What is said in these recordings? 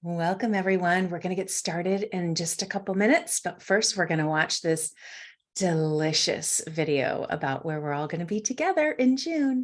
Welcome, everyone. We're going to get started in just a couple minutes, but first we're going to watch this delicious video about where we're all going to be together in June.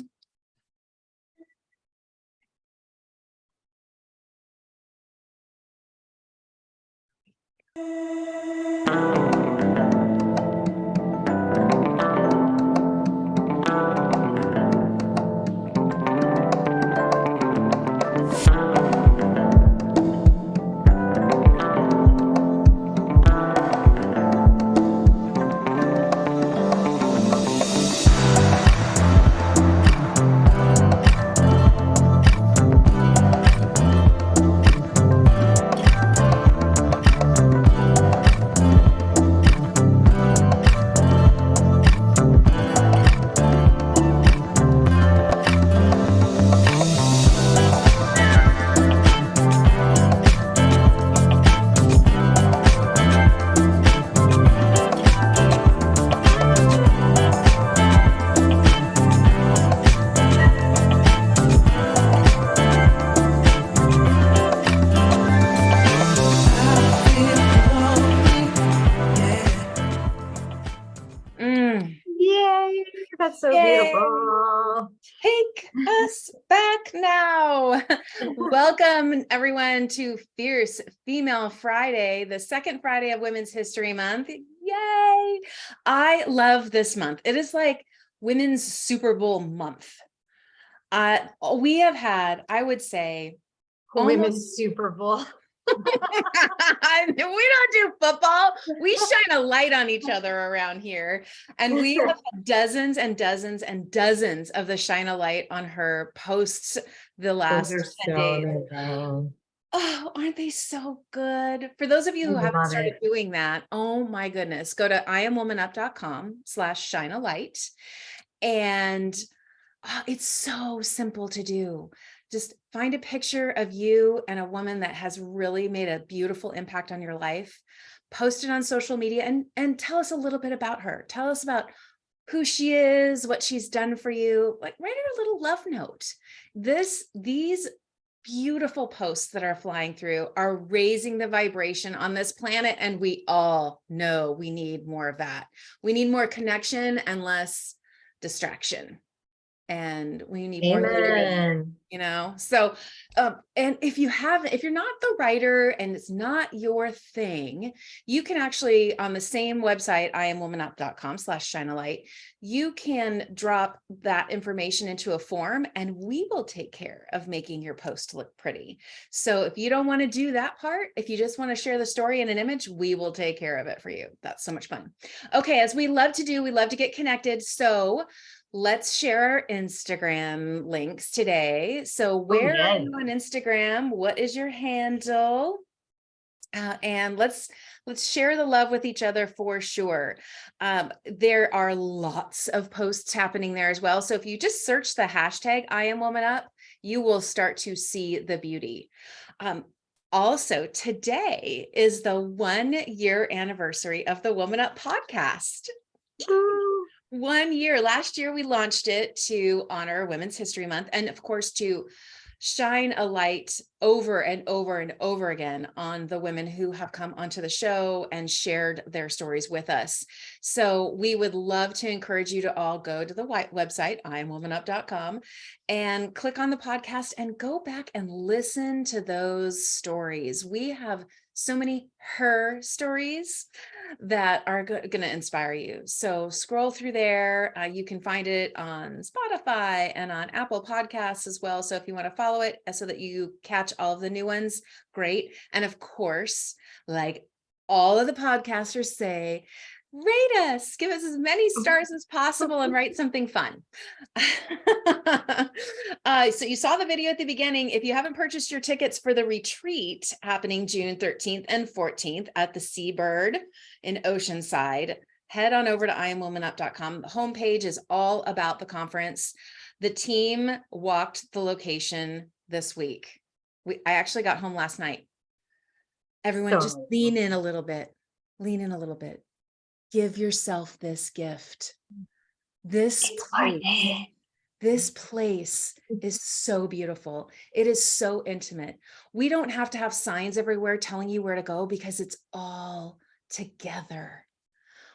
Yay, that's so beautiful. Take us back now. Welcome, everyone, to Fierce Female Friday, the second Friday of Women's History Month. Yay! I love this month. It is like Women's Super Bowl month. We have had, I would say, Women's Super Bowl. We don't do football. We shine a light on each other around here. And we have had dozens and dozens and dozens of the shine a light on her posts the last 10 days. Amazing. Oh, aren't they so good? For those of you who haven't started doing that, oh my goodness, go to IamWomanUp.com/shine-a-light. And it's so simple to do. Just find a picture of you and a woman that has really made a beautiful impact on your life. Post it on social media and tell us a little bit about her. Tell us about who she is, what she's done for you. Like, write her a little love note. These beautiful posts that are flying through are raising the vibration on this planet, and we all know we need more of that. We need more connection and less distraction. And we need more, so and if you're not the writer and it's not your thing, you can actually, on the same website, IamWomanUp.com/shine-a-light, you can drop that information into a form and we will take care of making your post look pretty. So if you don't want to do that part, if you just want to share the story in an image, we will take care of it for you. That's so much fun. Okay, as we love to do, we love to get connected. So let's share our Instagram links today. So where are you on Instagram? What is your handle? And let's share the love with each other for sure. There are lots of posts happening there as well. So if you just search the hashtag #IamWomanUp, you will start to see the beauty. Also, today is the 1-year anniversary of the Woman Up podcast. 1 year. Last year, we launched it to honor Women's History Month and, of course, to shine a light over and over and over again on the women who have come onto the show and shared their stories with us. So we would love to encourage you to all go to the website, IamWomanUp.com, and click on the podcast and go back and listen to those stories. We have so many her stories that are going to inspire you. So scroll through there. You can find it on Spotify and on Apple Podcasts as well. So if you want to follow it so that you catch all of the new ones, great. And of course, like all of the podcasters say, rate us, give us as many stars as possible, and write something fun. So you saw the video at the beginning. If you haven't purchased your tickets for the retreat happening June 13th and 14th at the Seabird in Oceanside, head on over to IamWomanUp.com. The homepage is all about the conference. The team walked the location this week. I actually got home last night. Everyone just lean in a little bit. Lean in a little bit. Give yourself this gift. This place This place is so beautiful. It is so intimate. We don't have to have signs everywhere telling you where to go because it's all together.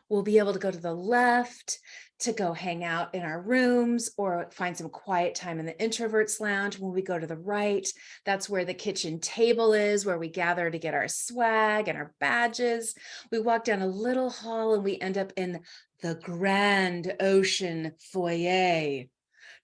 We'll be able to go to the left to go hang out in our rooms or find some quiet time in the introverts lounge. When we go to the right, that's where the kitchen table is, where we gather to get our swag and our badges. We walk down a little hall and we end up in the grand ocean foyer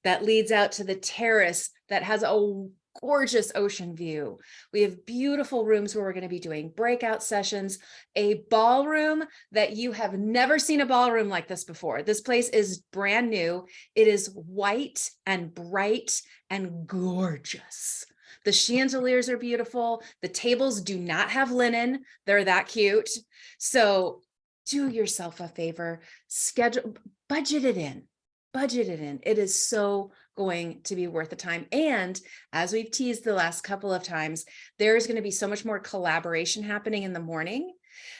that leads out to the terrace that has a gorgeous ocean view. We have beautiful rooms where we're going to be doing breakout sessions, a ballroom that you have never seen a ballroom like this before. This place is brand new. It is white and bright and gorgeous. The chandeliers are beautiful. The tables do not have linen. They're that cute. So do yourself a favor, budget it in. It is so going to be worth the time. And as we've teased the last couple of times, there is going to be so much more collaboration happening in the morning.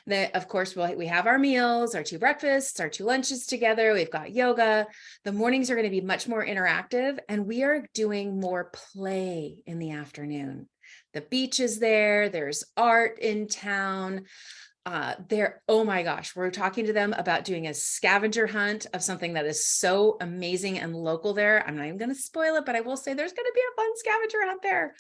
That, of course, we have our meals, our 2 breakfasts, our 2 lunches together. We've got yoga. The mornings are going to be much more interactive, and we are doing more play in the afternoon. The beach is there. There's art in town. Oh my gosh, we're talking to them about doing a scavenger hunt of something that is so amazing and local there. I'm not even going to spoil it, but I will say there's going to be a fun scavenger hunt there.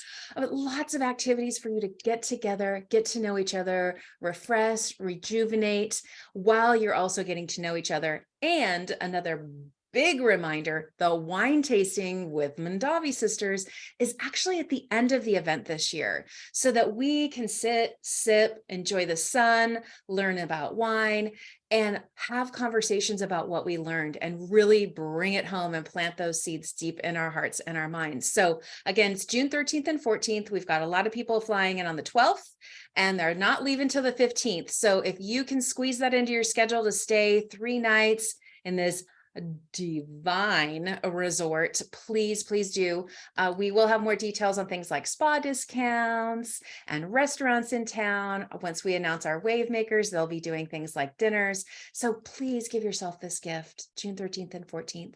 Lots of activities for you to get together, get to know each other, refresh, rejuvenate, while you're also getting to know each other. And another big reminder, the wine tasting with Mondavi sisters is actually at the end of the event this year, so that we can sit, sip, enjoy the sun, learn about wine, and have conversations about what we learned and really bring it home and plant those seeds deep in our hearts and our minds. So again, it's June 13th and 14th. We've got a lot of people flying in on the 12th, and they're not leaving till the 15th. So if you can squeeze that into your schedule to stay 3 nights in this divine resort, please do. We will have more details on things like spa discounts and restaurants in town. Once we announce our wave makers, they'll be doing things like dinners. So please give yourself this gift, June 13th and 14th.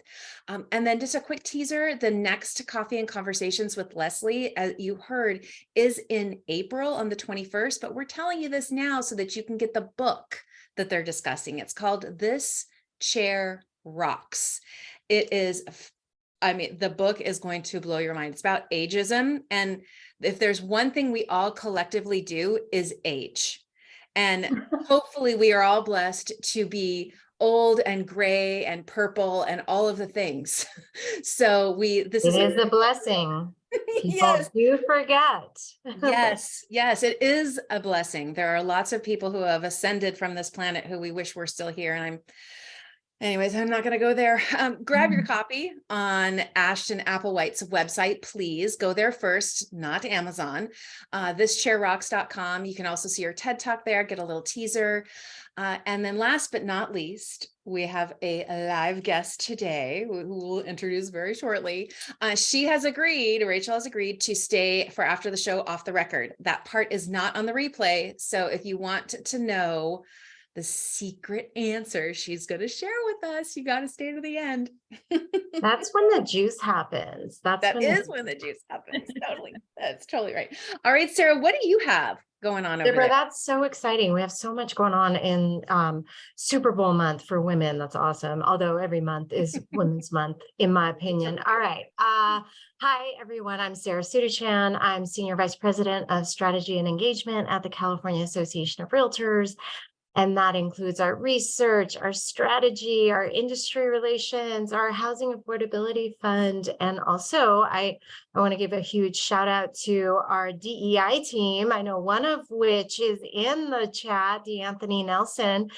And then just a quick teaser, the next Coffee and Conversations with Leslie, as you heard, is in April on the 21st, but we're telling you this now so that you can get the book that they're discussing. It's called This Chair Rocks. It is, the book is going to blow your mind. It's about ageism. And if there's one thing we all collectively do is age. And hopefully we are all blessed to be old and gray and purple and all of the things. So this is a blessing. People yes. do forget. Yes, it is a blessing. There are lots of people who have ascended from this planet who we wish were still here. And anyways, I'm not going to go there. Grab your copy on Ashton Applewhite's website, please. Go there first, not Amazon. Thischairrocks.com. You can also see her TED Talk there, get a little teaser. And then last but not least, we have a live guest today who we'll introduce very shortly. Rachel has agreed to stay for after the show off the record. That part is not on the replay. So if you want to know the secret answer she's going to share with us, you got to stay to the end. That's when the juice happens. When the juice happens. Totally. That's totally right. All right, Sarah, what do you have going on over Deborah, there? that's so exciting. We have so much going on in Super Bowl month for women. That's awesome. Although every month is Women's Month, in my opinion. All right. Hi, everyone. I'm Sarah ℎ𝕗𝑡𝑒𝑟. I'm Senior Vice President of Strategy and Engagement at the California Association of Realtors. And that includes our research, our strategy, our industry relations, our housing affordability fund. And also I want to give a huge shout out to our DEI team. I know one of which is in the chat, D'Anthony Nelson.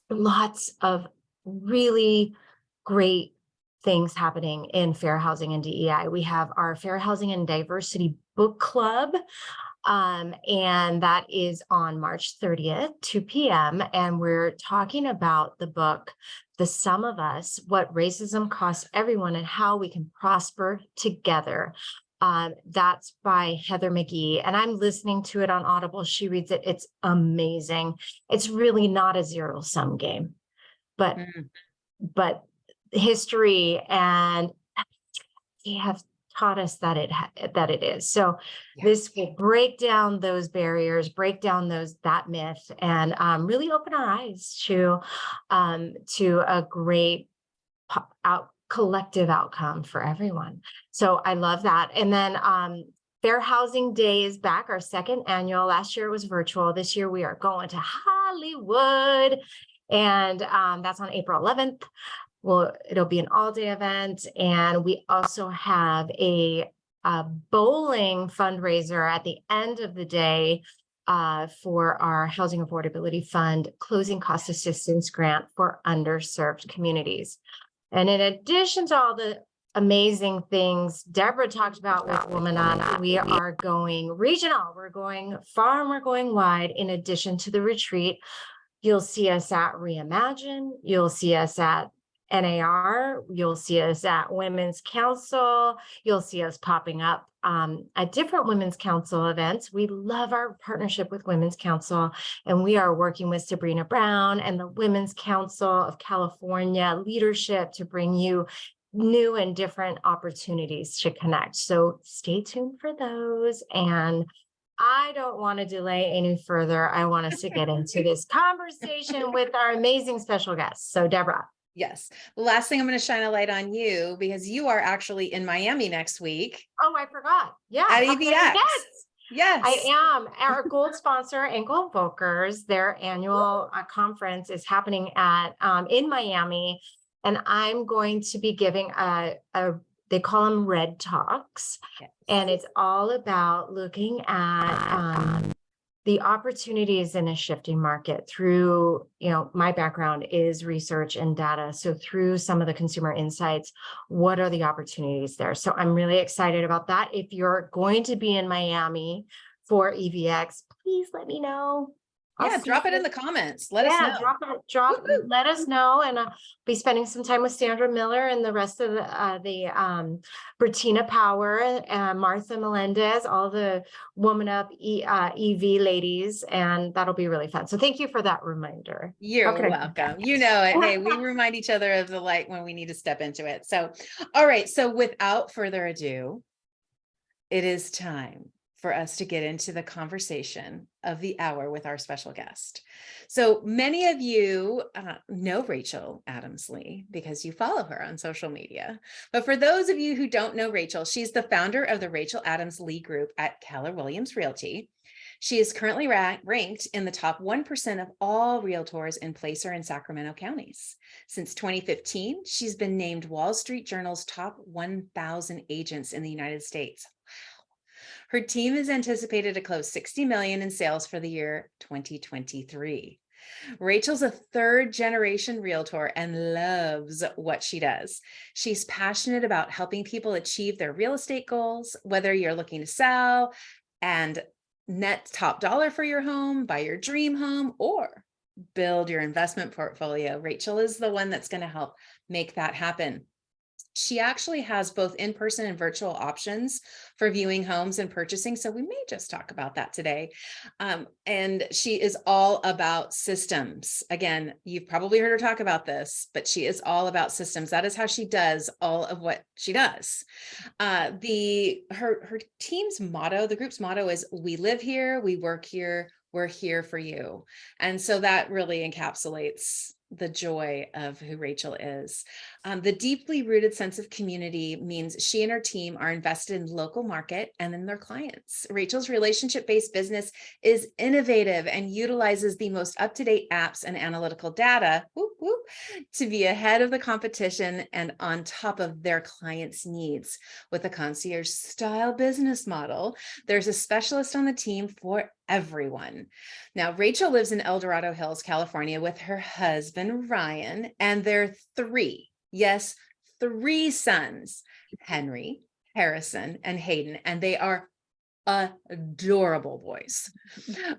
Lots of really great things happening in fair housing and DEI. We have our Fair Housing and Diversity Book Club. And that is on March 30th, 2 p.m. And we're talking about the book, The Sum of Us, What Racism Costs Everyone and How We Can Prosper Together. That's by Heather McGee. And I'm listening to it on Audible. She reads it. It's amazing. It's really not a zero-sum game, but history, and they have taught us that it is. So Yeah. this will break down those barriers, break down that myth, and really open our eyes to a great collective outcome for everyone. So I love that. And then Fair Housing Day is back, our second annual. Last year it was virtual. This year we are going to Hollywood, and that's on April 11th. Well, it'll be an all-day event, and we also have a bowling fundraiser at the end of the day for our Housing Affordability Fund Closing Cost Assistance Grant for underserved communities. And in addition to all the amazing things Deborah talked about with WomanUP, we are going regional. We're going far and we're going wide. In addition to the retreat, you'll see us at Reimagine. You'll see us at NAR. You'll see us at Women's Council. You'll see us popping up at different Women's Council events. We love our partnership with Women's Council, and we are working with Sabrina Brown and the Women's Council of California leadership to bring you new and different opportunities to connect. So stay tuned for those. And I don't want to delay any further. I want us to get into this conversation with our amazing special guests. So Deborah. Yes. The last thing I'm going to shine a light on you, because you are actually in Miami next week. Oh, I forgot. Yeah. At EVX. Yes. I am. Our gold sponsor, ℚ𝕒𝕗𝘁, their annual conference is happening in Miami. And I'm going to be giving they call them Red Talks. Yes. And it's all about looking at the opportunities in a shifting market through, my background is research and data. So through some of the consumer insights, what are the opportunities there? So I'm really excited about that. If you're going to be in Miami for EVX, please let me know. Yeah, drop it in the comments. Let us know. Let us know. And I'll be spending some time with Sandra Miller and the rest of the Bettina Power, Martha Melendez, all the WomanUP EV ladies, and that'll be really fun. So thank you for that reminder. You're welcome. You know it. Hey, we remind each other of the light when we need to step into it. So, all right. So without further ado, it is time for us to get into the conversation of the hour with our special guest. So many of you know Rachel Adams-Lee because you follow her on social media. But for those of you who don't know Rachel, she's the founder of the Rachel Adams-Lee Group at Keller Williams Realty. She is currently ranked in the top 1% of all realtors in Placer and Sacramento counties. Since 2015, she's been named Wall Street Journal's top 1,000 agents in the United States. Her team is anticipated to close $60 million in sales for the year 2023. Rachel's a third-generation realtor and loves what she does. She's passionate about helping people achieve their real estate goals, whether you're looking to sell and net top dollar for your home, buy your dream home, or build your investment portfolio. Rachel is the one that's going to help make that happen. She actually has both in-person and virtual options for viewing homes and purchasing. So we may just talk about that today. And she is all about systems. Again, you've probably heard her talk about this, but she is all about systems. That is how she does all of what she does. Her team's motto, the group's motto is, "We live here, we work here, we're here for you." And so that really encapsulates the joy of who Rachel is. The deeply rooted sense of community means she and her team are invested in the local market and in their clients. Rachel's relationship-based business is innovative and utilizes the most up-to-date apps and analytical data to be ahead of the competition and on top of their clients' needs. With a concierge style business model, there's a specialist on the team for everyone. Now, Rachel lives in El Dorado Hills, California with her husband, Ryan, and their three sons, Henry, Harrison, and Hayden, and they are adorable boys.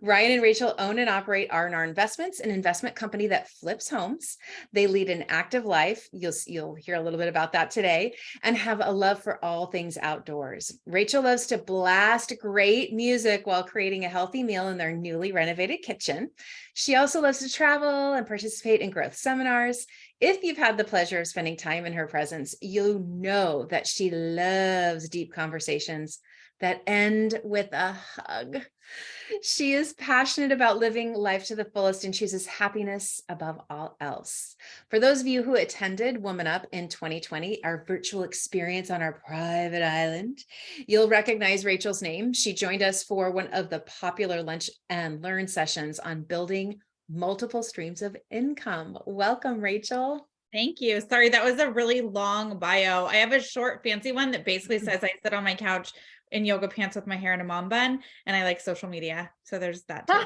Ryan and Rachel own and operate R&R Investments, an investment company that flips homes. They lead an active life. You'll hear a little bit about that today, and have a love for all things outdoors. Rachel loves to blast great music while creating a healthy meal in their newly renovated kitchen. She also loves to travel and participate in growth seminars. If you've had the pleasure of spending time in her presence, you know that she loves deep conversations that end with a hug. She is passionate about living life to the fullest and chooses happiness above all else. For those of you who attended WomanUP in 2020, our virtual experience on our private island, you'll recognize Rachel's name. She joined us for one of the popular lunch and learn sessions on building multiple streams of income. Welcome, Rachel. Thank you. Sorry, that was a really long bio. I have a short, fancy one that basically says I sit on my couch in yoga pants with my hair in a mom bun, and I like social media. So there's that too.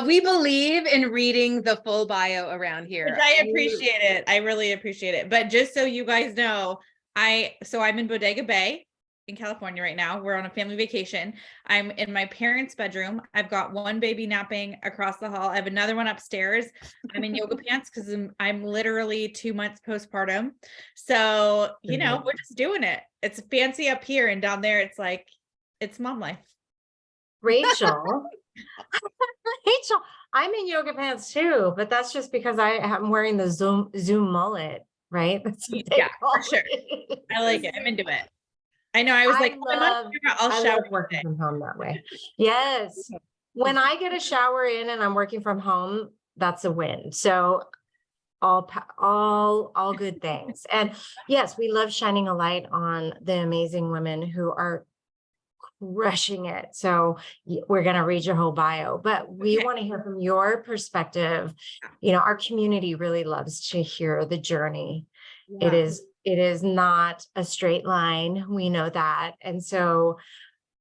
We believe in reading the full bio around here. Which I appreciate it. I really appreciate it. But just so you guys know, I'm in Bodega Bay in California right now. We're on a family vacation. I'm in my parents' bedroom. I've got one baby napping across the hall. I have another one upstairs. I'm in yoga pants because I'm literally 2 months postpartum. So, you know, we're just doing it. It's fancy up here, and down there, it's like, it's mom life. Rachel, Rachel, I'm in yoga pants too, but that's just because I'm wearing the Zoom mullet, right? That's what they Yeah, call for sure. it. I like it. I'm into it. I know. I was like, I'll I shower love working today. from home that way. Yes. When I get a shower in and I'm working from home, that's a win. So all good things. And yes, we love shining a light on the amazing women who are crushing it. So we're going to read your whole bio, but we want to hear from your perspective. You know, our community really loves to hear the journey. Yeah. It is not a straight line. We know that. And so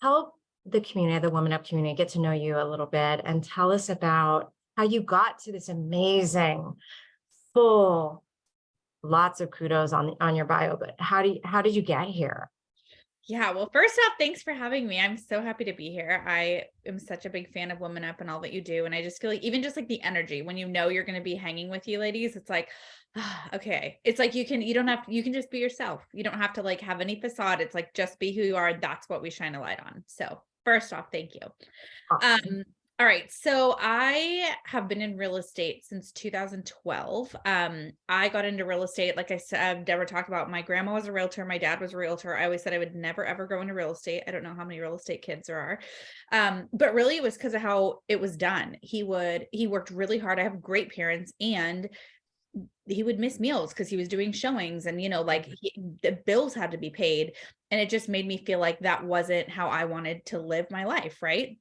help the community, the WomanUP community, get to know you a little bit and tell us about how you got to this amazing, full, lots of kudos on your bio, but how did you get here? Yeah, well, first off, thanks for having me. I'm so happy to be here. I am such a big fan of WomanUP and all that you do. And I just feel like even just like the energy, when you know you're going to be hanging with you ladies, it's like, okay. It's like you can just be yourself. You don't have to like have any facade. It's like, just be who you are. That's what we shine a light on. So first off, thank you. Awesome. All right. So I have been in real estate since 2012. I got into real estate. Like I said, Deborah talked about, my grandma was a realtor. My dad was a realtor. I always said I would never, ever go into real estate. I don't know how many real estate kids there are. But really it was because of how it was done. He worked really hard. I have great parents, and he would miss meals because he was doing showings, and, you know, like the bills had to be paid. And it just made me feel like that wasn't how I wanted to live my life. Right.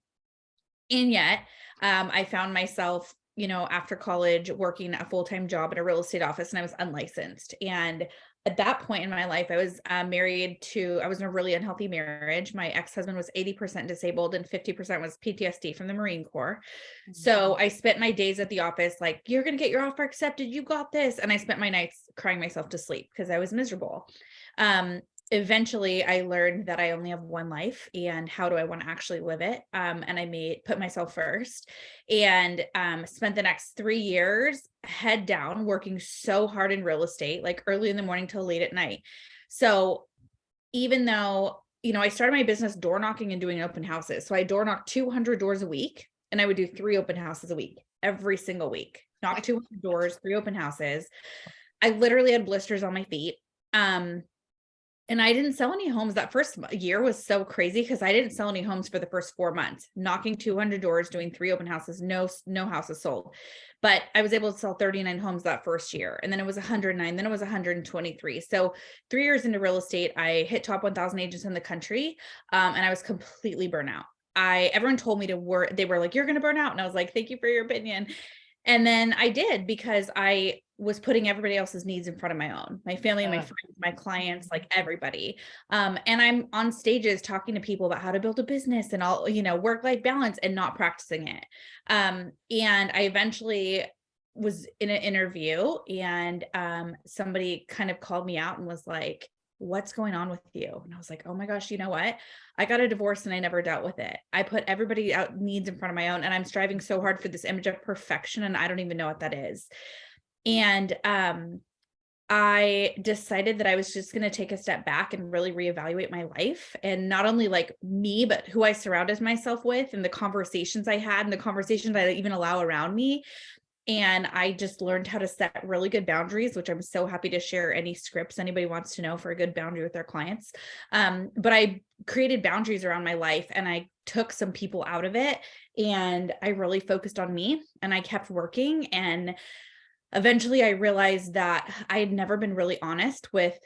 And yet, I found myself, you know, after college working a full-time job in a real estate office, and I was unlicensed. And at that point in my life, I was I was in a really unhealthy marriage. My ex-husband was 80% disabled and 50% was PTSD from the Marine Corps. Mm-hmm. So I spent my days at the office like, you're going to get your offer accepted. You got this. And I spent my nights crying myself to sleep because I was miserable. Eventually I learned that I only have one life, and how do I want to actually live it? And I put myself first, and spent the next 3 years head down working so hard in real estate, like early in the morning till late at night. So even though, you know, I started my business door knocking and doing open houses. So I door knocked 200 doors a week, and I would do 3 open houses a week, every single week, knock 200 doors, 3 open houses. I literally had blisters on my feet. And I didn't sell any homes. That first year was so crazy because I didn't sell any homes for the first 4 months, knocking 200 doors, doing 3 open houses, no houses sold. But I was able to sell 39 homes that first year. And then it was 109, then it was 123. So 3 years into real estate, I hit top 1,000 agents in the country. And I was completely burnt out. Everyone told me to work. They were like, you're going to burn out. And I was like, thank you for your opinion. And then I did, because I was putting everybody else's needs in front of my own, my family, my friends, my clients, like everybody. And I'm on stages talking to people about how to build a business and all, you know, work-life balance, and not practicing it. And I eventually was in an interview, and somebody kind of called me out and was like, what's going on with you? And I was like, oh my gosh, you know what? I got a divorce and I never dealt with it. I put everybody out needs in front of my own, and I'm striving so hard for this image of perfection, and I don't even know what that is. And I decided that I was just going to take a step back and really reevaluate my life, and not only like me, but who I surrounded myself with, and the conversations I had, and the conversations I even allow around me. And I just learned how to set really good boundaries, which I'm so happy to share any scripts anybody wants to know for a good boundary with their clients. But I created boundaries around my life, and I took some people out of it, and I really focused on me, and I kept working. And eventually I realized that I had never been really honest with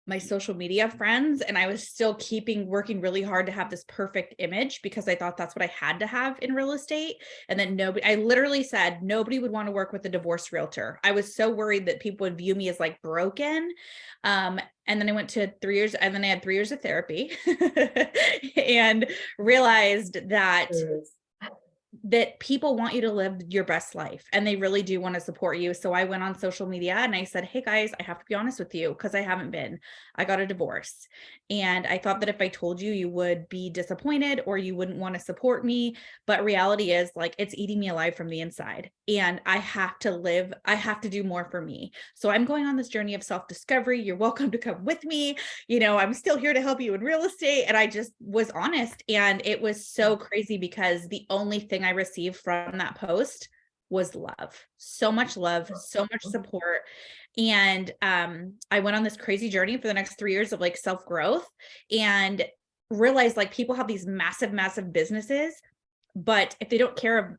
my social media friends, and I was still working really hard to have this perfect image because I thought that's what I had to have in real estate. And then I literally said nobody would want to work with a divorced realtor. I was so worried that people would view me as like broken. And then I went to 3 years, and then I had 3 years of therapy and realized that people want you to live your best life, and they really do want to support you. So I went on social media and I said, hey guys, I have to be honest with you because I haven't been. I got a divorce, and I thought that if I told you, you would be disappointed or you wouldn't want to support me. But reality is, like, it's eating me alive from the inside, and I have to do more for me. So I'm going on this journey of self-discovery. You're welcome to come with me. I'm still here to help you in real estate. And I just was honest, and it was so crazy because the only thing I received from that post was love, so much support. And I went on this crazy journey for the next 3 years of like self-growth, and realized like people have these massive businesses, but if they don't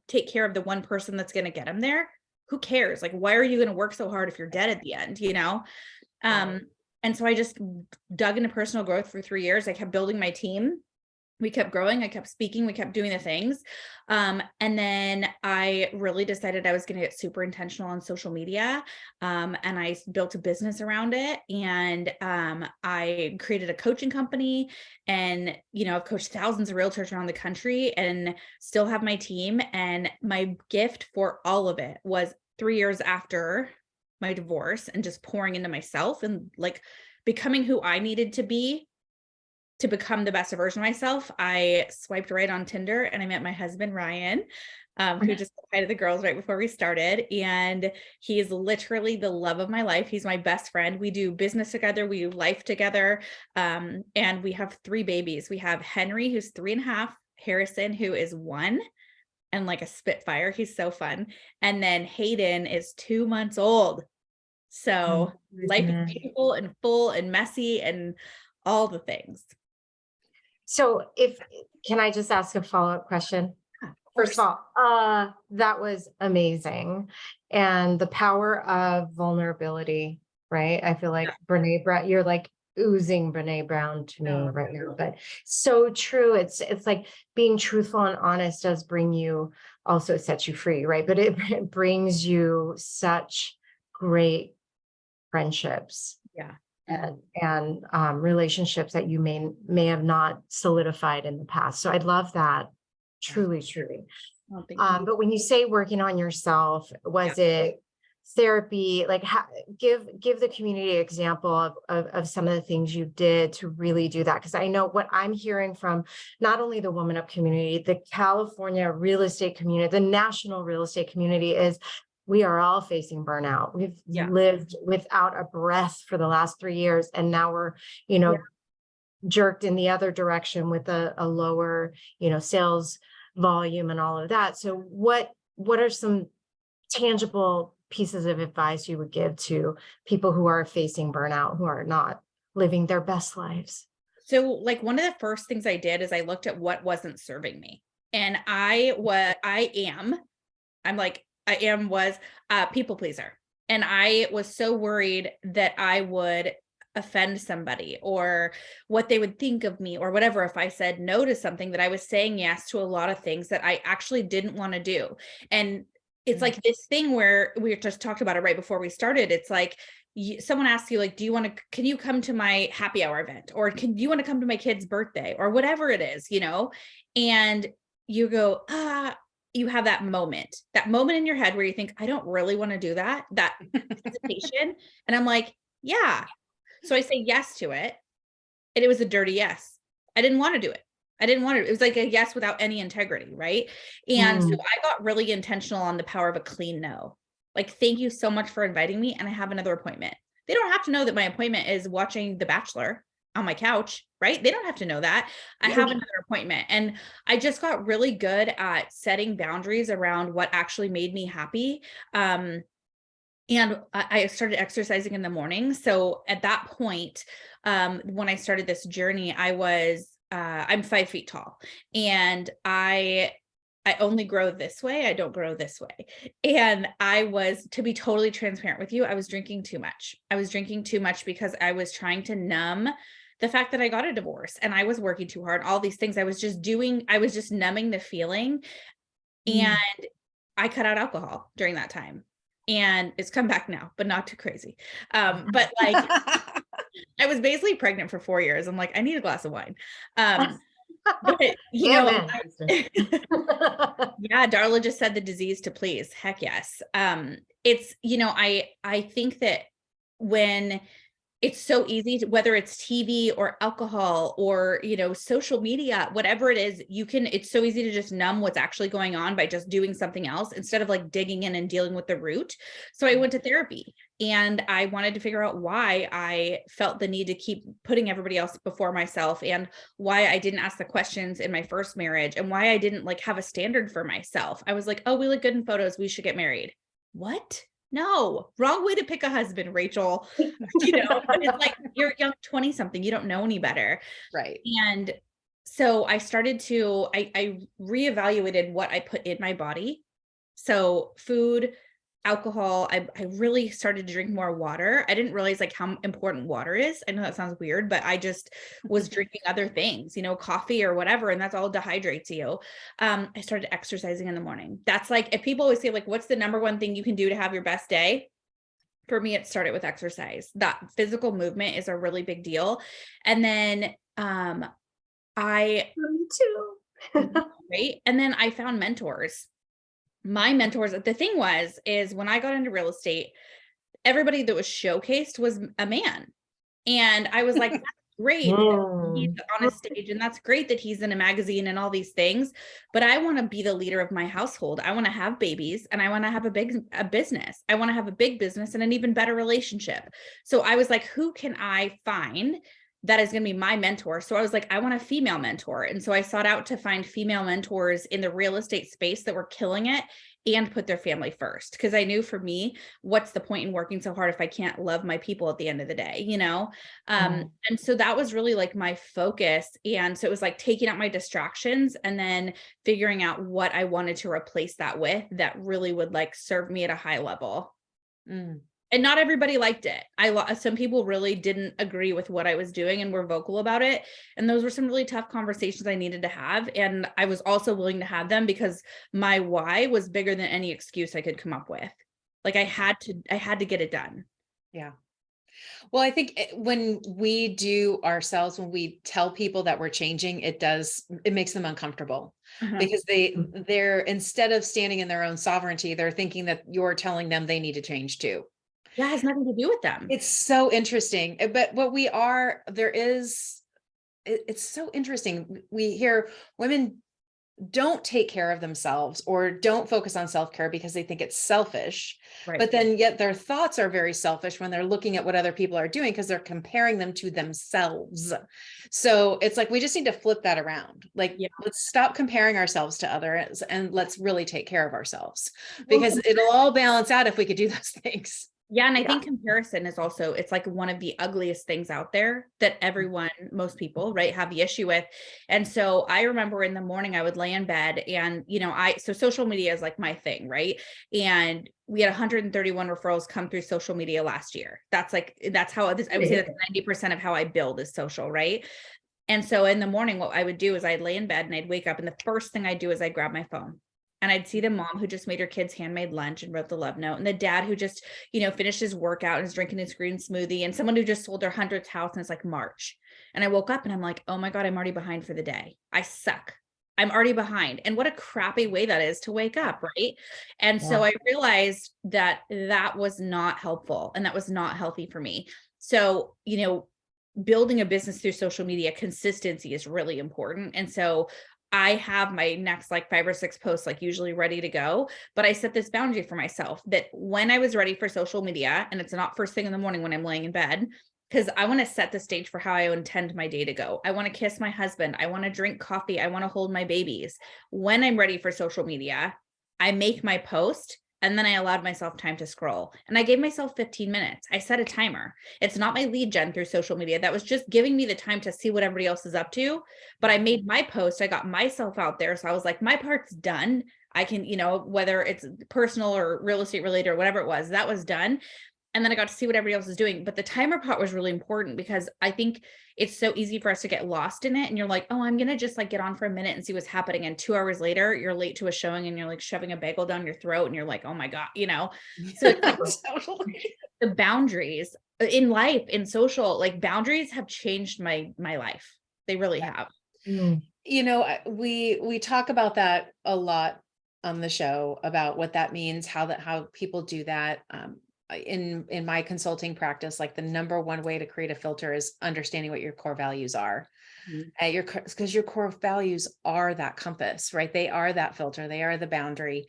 take care of the one person that's going to get them there, who cares? Like, why are you going to work so hard if you're dead at the end, And so I just dug into personal growth for 3 years. I kept building my team. We kept growing. I kept speaking. We kept doing the things. And then I really decided I was going to get super intentional on social media. And I built a business around it. And I created a coaching company, and, I've coached thousands of realtors around the country and still have my team. And my gift for all of it was 3 years after my divorce, and just pouring into myself and like becoming who I needed to be to become the best version of myself. I swiped right on Tinder, and I met my husband, Ryan, who just said hi to the girls right before we started. And he is literally the love of my life. He's my best friend. We do business together. We do life together. And we have 3 babies. We have Henry, who's 3.5, Harrison, who is 1, and like a Spitfire. He's so fun. And then Hayden is 2 months old. So life is beautiful and full and messy and all the things. So can I just ask a follow-up question? First of all, that was amazing. And the power of vulnerability, right? I feel like Brene Brown, you're like oozing Brene Brown to me right now, but so true. It's like being truthful and honest does bring you, also sets you free, right? But it brings you such great friendships. Yeah. And relationships that you may have not solidified in the past. So I love that. Truly. Oh, but when you say working on yourself, was it therapy? Like, give the community an example of some of the things you did to really do that. Because I know what I'm hearing from not only the WomanUP community, the California real estate community, the national real estate community is, we are all facing burnout. We've lived without a breath for the last 3 years. And now we're, jerked in the other direction with a lower, sales volume and all of that. So what are some tangible pieces of advice you would give to people who are facing burnout, who are not living their best lives? So like one of the first things I did is I looked at what wasn't serving me. And I was a people pleaser. And I was so worried that I would offend somebody or what they would think of me or whatever if I said no to something, that I was saying yes to a lot of things that I actually didn't want to do. And it's like this thing where we just talked about it right before we started. It's like someone asks you, like, can you come to my happy hour event? Or do you want to come to my kid's birthday or whatever it is, and you go, you have that moment in your head where you think, I don't really want to do that hesitation. And I'm like, yeah. So I say yes to it. And it was a dirty yes. I didn't want to do it. It was like a yes without any integrity. Right. And so I got really intentional on the power of a clean no. Like, thank you so much for inviting me. And I have another appointment. They don't have to know that my appointment is watching The Bachelor. on my couch, right? They don't have to know that. I have another appointment. And I just got really good at setting boundaries around what actually made me happy. And I started exercising in the morning. So at that point, when I started this journey, I'm 5 feet tall, and I only grow this way. I don't grow this way. And to be totally transparent with you, I was drinking too much. I was drinking too much because I was trying to numb the fact that I got a divorce and I was working too hard, all these things I was just numbing the feeling. And I cut out alcohol during that time, and it's come back now, but not too crazy. But like, I was basically pregnant for 4 years. I'm like, I need a glass of wine. But yeah, Darla just said the disease to please. Heck yes. It's, I think that when it's so easy to, whether it's TV or alcohol or, social media, whatever it is, it's so easy to just numb what's actually going on by just doing something else instead of like digging in and dealing with the root. So I went to therapy, and I wanted to figure out why I felt the need to keep putting everybody else before myself, and why I didn't ask the questions in my first marriage, and why I didn't like have a standard for myself. I was like, oh, we look good in photos, we should get married. What? No, wrong way to pick a husband, Rachel. But it's like, you're young, 20 something, you don't know any better. Right. And so I started to, I reevaluated what I put in my body. So food, alcohol, I really started to drink more water. I didn't realize like how important water is. I know that sounds weird, but I just was drinking other things, coffee or whatever, and that's all dehydrates you. I started exercising in the morning. That's like, if people always say like, what's the number one thing you can do to have your best day? For me, it started with exercise. That physical movement is a really big deal. And then me too. Right. And then I found mentors. My mentors, the thing is when I got into real estate, everybody that was showcased was a man. And I was like, that's great that he's on a stage, and that's great that he's in a magazine and all these things, but I want to be the leader of my household. I want to have babies, and I want to have a business. I want to have a big business and an even better relationship. So I was like, who can I find that is going to be my mentor? So I was like, I want a female mentor. And so I sought out to find female mentors in the real estate space that were killing it and put their family first. Because I knew, for me, what's the point in working so hard if I can't love my people at the end of the day, And so that was really like my focus. And so it was like taking out my distractions and then figuring out what I wanted to replace that with that really would like serve me at a high level. And not everybody liked it. Some people really didn't agree with what I was doing and were vocal about it. And those were some really tough conversations I needed to have. And I was also willing to have them because my why was bigger than any excuse I could come up with. Like I had to get it done. Yeah. Well, I think when we do ourselves, when we tell people that we're changing, it makes them uncomfortable because they're, instead of standing in their own sovereignty, they're thinking that you're telling them they need to change too. Yeah, it has nothing to do with them. It's so interesting. But it's so interesting. We hear women don't take care of themselves or don't focus on self-care because they think it's selfish. Right. But then yet their thoughts are very selfish when they're looking at what other people are doing because they're comparing them to themselves. So it's like, we just need to flip that around. Like, let's stop comparing ourselves to others and let's really take care of ourselves, because it'll all balance out if we could do those things. Yeah. And I think comparison is also, it's like one of the ugliest things out there that most people, right, have the issue with. And so I remember in the morning I would lay in bed and, so social media is like my thing, right? And we had 131 referrals come through social media last year. That's how I would say that's 90% of how I build is social, right? And so in the morning, what I would do is I'd lay in bed and I'd wake up, and the first thing I'd do is I'd grab my phone. And I'd see the mom who just made her kids handmade lunch and wrote the love note, and the dad who just, finished his workout and is drinking his green smoothie, and someone who just sold their 100th house and it's like March. And I woke up and I'm like, oh my God, I'm already behind for the day. I suck. I'm already behind. And what a crappy way that is to wake up, right? And so I realized that was not helpful and that was not healthy for me. So, building a business through social media, consistency is really important. And so I have my next 5 or 6 posts usually ready to go, but I set this boundary for myself that when I was ready for social media, and it's not first thing in the morning when I'm laying in bed, because I want to set the stage for how I intend my day to go. I want to kiss my husband. I want to drink coffee. I want to hold my babies. When I'm ready for social media, I make my post, and then I allowed myself time to scroll. And I gave myself 15 minutes. I set a timer. It's not my lead gen through social media. That was just giving me the time to see what everybody else is up to. But I made my post. I got myself out there. So I was like, my part's done. I can, whether it's personal or real estate related or whatever it was, that was done. And then I got to see what everybody else is doing. But the timer part was really important because I think it's so easy for us to get lost in it. And you're like, oh, I'm going to just like get on for a minute and see what's happening. And 2 hours later, you're late to a showing and you're like shoving a bagel down your throat and you're like, oh my God, So it's like the boundaries in life, in social, like boundaries have changed my life. They really have. We talk about that a lot on the show about what that means, how people do that. In my consulting practice, like the number one way to create a filter is understanding what your core values are. Because your core values are that compass, right? They are that filter. They are the boundary.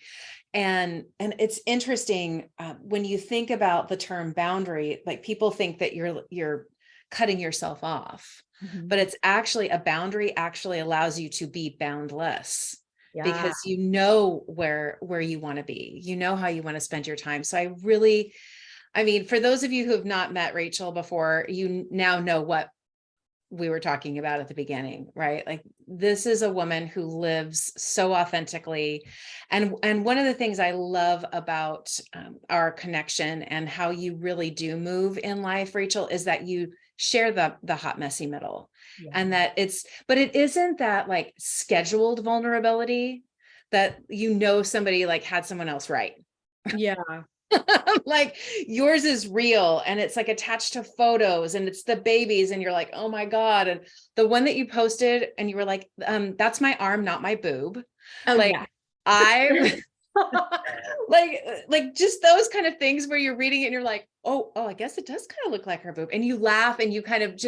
And it's interesting when you think about the term boundary, like people think that you're cutting yourself off, but it's actually a boundary actually allows you to be boundless. Because you know where you want to be, how you want to spend your time. So I mean, for those of you who have not met Rachel before, you now know what we were talking about at the beginning, right? Like this is a woman who lives so authentically. And one of the things I love about our connection and how you really do move in life, Rachel, is that you share the hot, messy middle. And that but it isn't that like scheduled vulnerability that, somebody like had someone else write. Yeah. Like yours is real and it's like attached to photos and it's the babies and you're like, oh my God. And the one that you posted and you were like, that's my arm, not my boob. Oh, like yeah. I like just those kind of things where you're reading it and you're like, oh, I guess it does kind of look like her boob. And you laugh and you kind of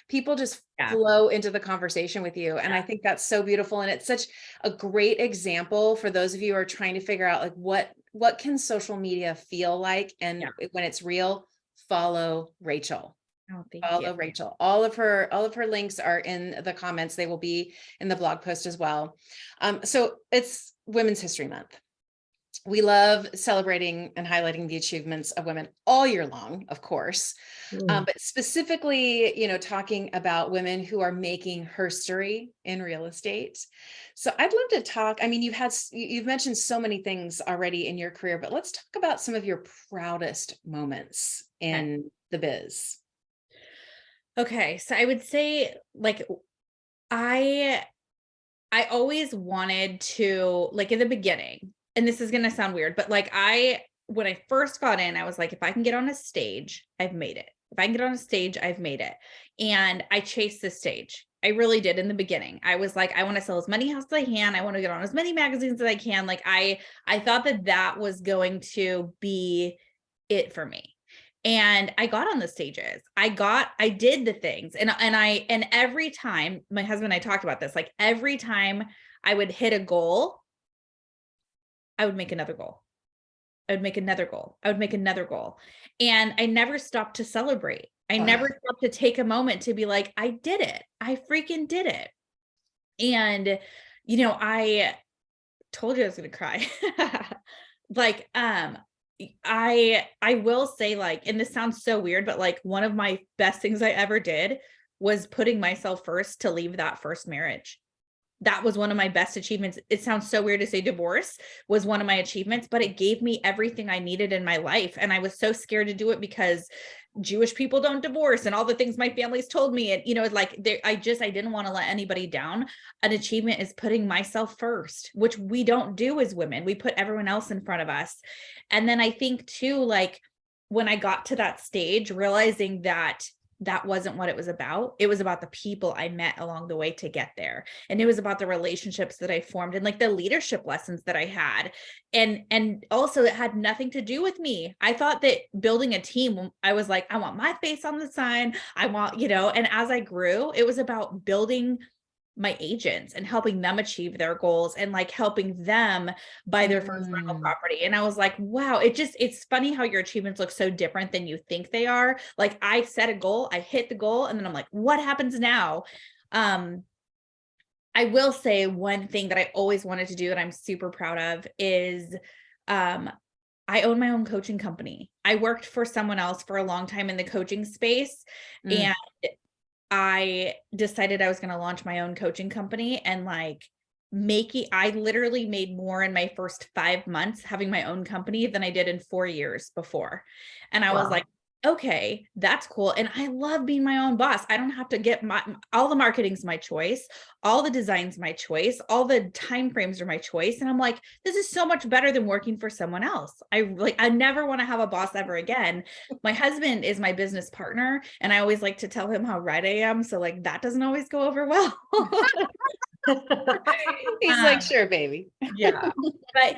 people just flow into the conversation with you. And I think that's so beautiful. And it's such a great example for those of you who are trying to figure out like, what can social media feel like? And when it's real, follow Rachel. Oh, follow Rachel. All of her links are in the comments. They will be in the blog post as well. So it's Women's History Month. We love celebrating and highlighting the achievements of women all year long, of course, but specifically, talking about women who are making herstory in real estate. So I'd love to talk. I mean, you've mentioned so many things already in your career, but let's talk about some of your proudest moments in the biz. Okay, so I would say like I always wanted to, like in the beginning, and this is going to sound weird, but like when I first got in, I was like, if I can get on a stage, I've made it. If I can get on a stage, I've made it. And I chased the stage. I really did in the beginning. I was like, I want to sell as many houses as I can. I want to get on as many magazines as I can. Like I thought that was going to be it for me. And I got on the stages. I did the things. And every time my husband and I talked about this, like every time I would hit a goal, I would make another goal. I would make another goal. I would make another goal. And I never stopped to celebrate. I never stopped to take a moment to be like, I did it. I freaking did it. And, I told you I was going to cry. Like, I will say like, and this sounds so weird, but like one of my best things I ever did was putting myself first to leave that first marriage. That was one of my best achievements. It sounds so weird to say divorce was one of my achievements, but it gave me everything I needed in my life. And I was so scared to do it because Jewish people don't divorce and all the things my family's told me. And, like I didn't want to let anybody down. An achievement is putting myself first, which we don't do as women. We put everyone else in front of us. And then I think too, like when I got to that stage, realizing that wasn't what it was about. It was about the people I met along the way to get there. And it was about the relationships that I formed and like the leadership lessons that I had. And also it had nothing to do with me. I thought that building a team, I was like, I want my face on the sign. I want, and as I grew, it was about building my agents and helping them achieve their goals and like helping them buy their first rental property. And I was like, wow, it's funny how your achievements look so different than you think they are. Like I set a goal, I hit the goal, and then I'm like, what happens now? I will say one thing that I always wanted to do that I'm super proud of is, I own my own coaching company. I worked for someone else for a long time in the coaching space, and I decided I was going to launch my own coaching company and like I literally made more in my first 5 months having my own company than I did in 4 years before. And I was like, okay, that's cool. And I love being my own boss. I don't have to get all the marketing's my choice. All the design's my choice. All the timeframes are my choice. And I'm like, this is so much better than working for someone else. I never want to have a boss ever again. My husband is my business partner. And I always like to tell him how right I am. So like, that doesn't always go over well. He's like, sure, baby. Yeah. But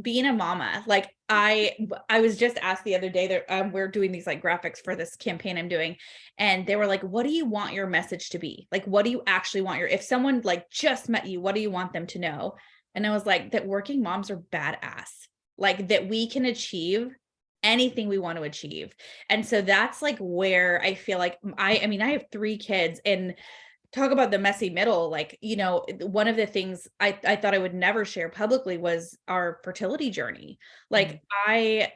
being a mama, like I was just asked the other day that we're doing these like graphics for this campaign I'm doing. And they were like, what do you want your message to be? Like, what do you actually want if someone like just met you, what do you want them to know? And I was like, that working moms are badass, like that we can achieve anything we want to achieve. And so that's like where I feel like I mean, I have 3 kids, and talk about the messy middle. Like, one of the things I thought I would never share publicly was our fertility journey. Like I,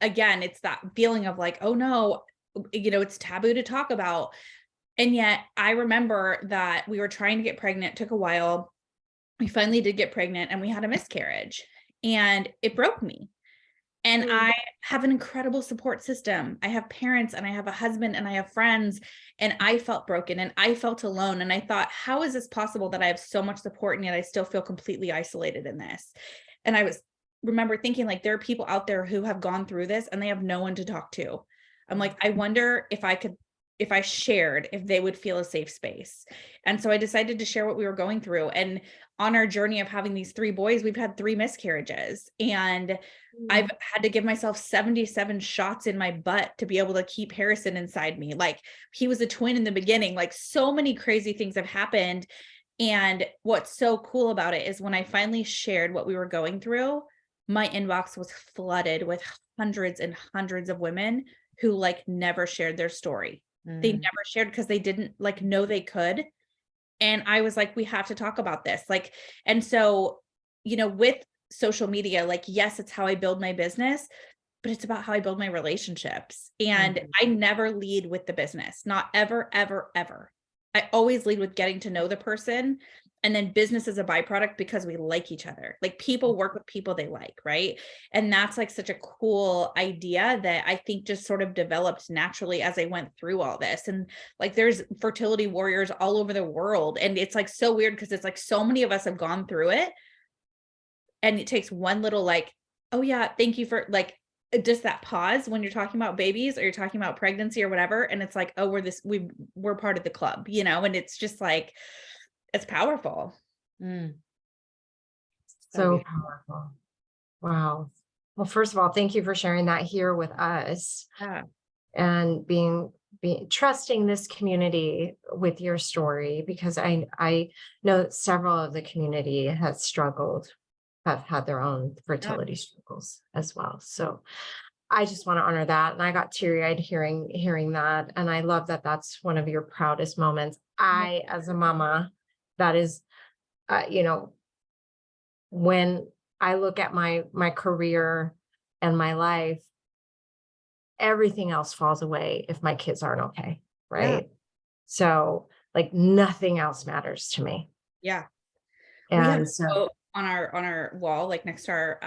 again, it's that feeling of like, oh no, it's taboo to talk about. And yet I remember that we were trying to get pregnant, took a while. We finally did get pregnant and we had a miscarriage, and it broke me. And I have an incredible support system. I have parents, and I have a husband, and I have friends, and I felt broken and I felt alone. And I thought, how is this possible that I have so much support and yet I still feel completely isolated in this? And I remember thinking like, there are people out there who have gone through this and they have no one to talk to. I'm like, I wonder if I shared, if they would feel a safe space. And so I decided to share what we were going through. And on our journey of having these 3 boys, we've had 3 miscarriages, and I've had to give myself 77 shots in my butt to be able to keep Harrison inside me. Like, he was a twin in the beginning. Like, so many crazy things have happened. And what's so cool about it is when I finally shared what we were going through, my inbox was flooded with hundreds and hundreds of women who like never shared their story. They never shared because they didn't like know they could. And I was like, we have to talk about this. Like, and so, with social media, like, yes, it's how I build my business, but it's about how I build my relationships. And I never lead with the business, not ever, ever, ever. I always lead with getting to know the person. And then business is a byproduct because we like each other. Like, people work with people they like, right? And that's like such a cool idea that I think just sort of developed naturally as I went through all this. And like, there's fertility warriors all over the world. And it's like so weird because it's like so many of us have gone through it. And it takes one little like, oh yeah, thank you for like, just that pause when you're talking about babies or you're talking about pregnancy or whatever. And it's like, oh, we're part of the club, and it's just like, it's powerful. So powerful. Wow. Well, first of all, thank you for sharing that here with us. Yeah. And being trusting this community with your story, because I know several of the community has had their own fertility struggles as well. So I just want to honor that. And I got teary-eyed hearing that. And I love that that's one of your proudest moments. I, as a mama, that is, when I look at my career and my life, everything else falls away if my kids aren't okay. Right. Yeah. So like nothing else matters to me. Yeah. And so on our wall, like next to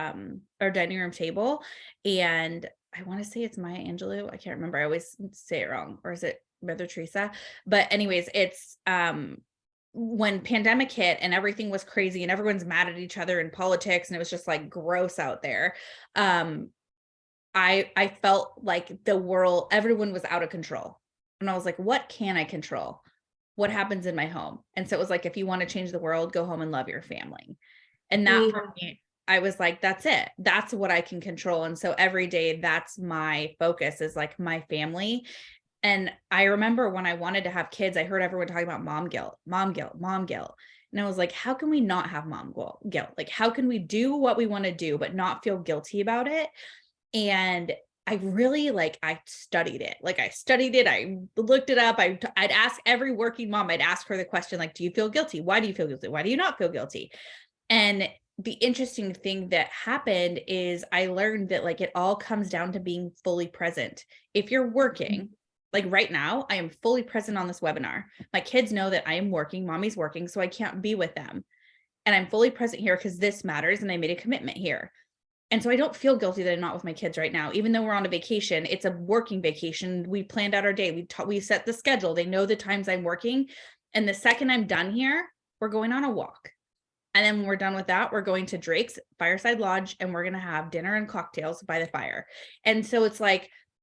our dining room table. And I want to say it's Maya Angelou. I can't remember. I always say it wrong. Or is it Mother Teresa? But anyways, it's, when pandemic hit and everything was crazy and everyone's mad at each other in politics and it was just like gross out there. I felt like the world, everyone was out of control. And I was like, what can I control? What happens in my home? And so it was like, if you want to change the world, go home and love your family. And that for me, I was like, that's it. That's what I can control. And so every day that's my focus, is like my family. And I remember when I wanted to have kids, I heard everyone talking about mom guilt, mom guilt, mom guilt. And I was like, how can we not have mom guilt? Like, how can we do what we want to do, but not feel guilty about it? And I really I studied it. I looked it up. I'd ask every working mom, I'd ask her the question, like, do you feel guilty? Why do you feel guilty? Why do you not feel guilty? And the interesting thing that happened is I learned that it all comes down to being fully present. If you're working, like right now, I am fully present on this webinar. My kids know that I am working, mommy's working, so I can't be with them. And I'm fully present here because this matters and I made a commitment here. And so I don't feel guilty that I'm not with my kids right now, even though we're on a vacation. It's a working vacation. We planned out our day. We set the schedule. They know the times I'm working. And the second I'm done here, we're going on a walk. And then when we're done with that, we're going to Drake's Fireside Lodge and we're going to have dinner and cocktails by the fire. And so it's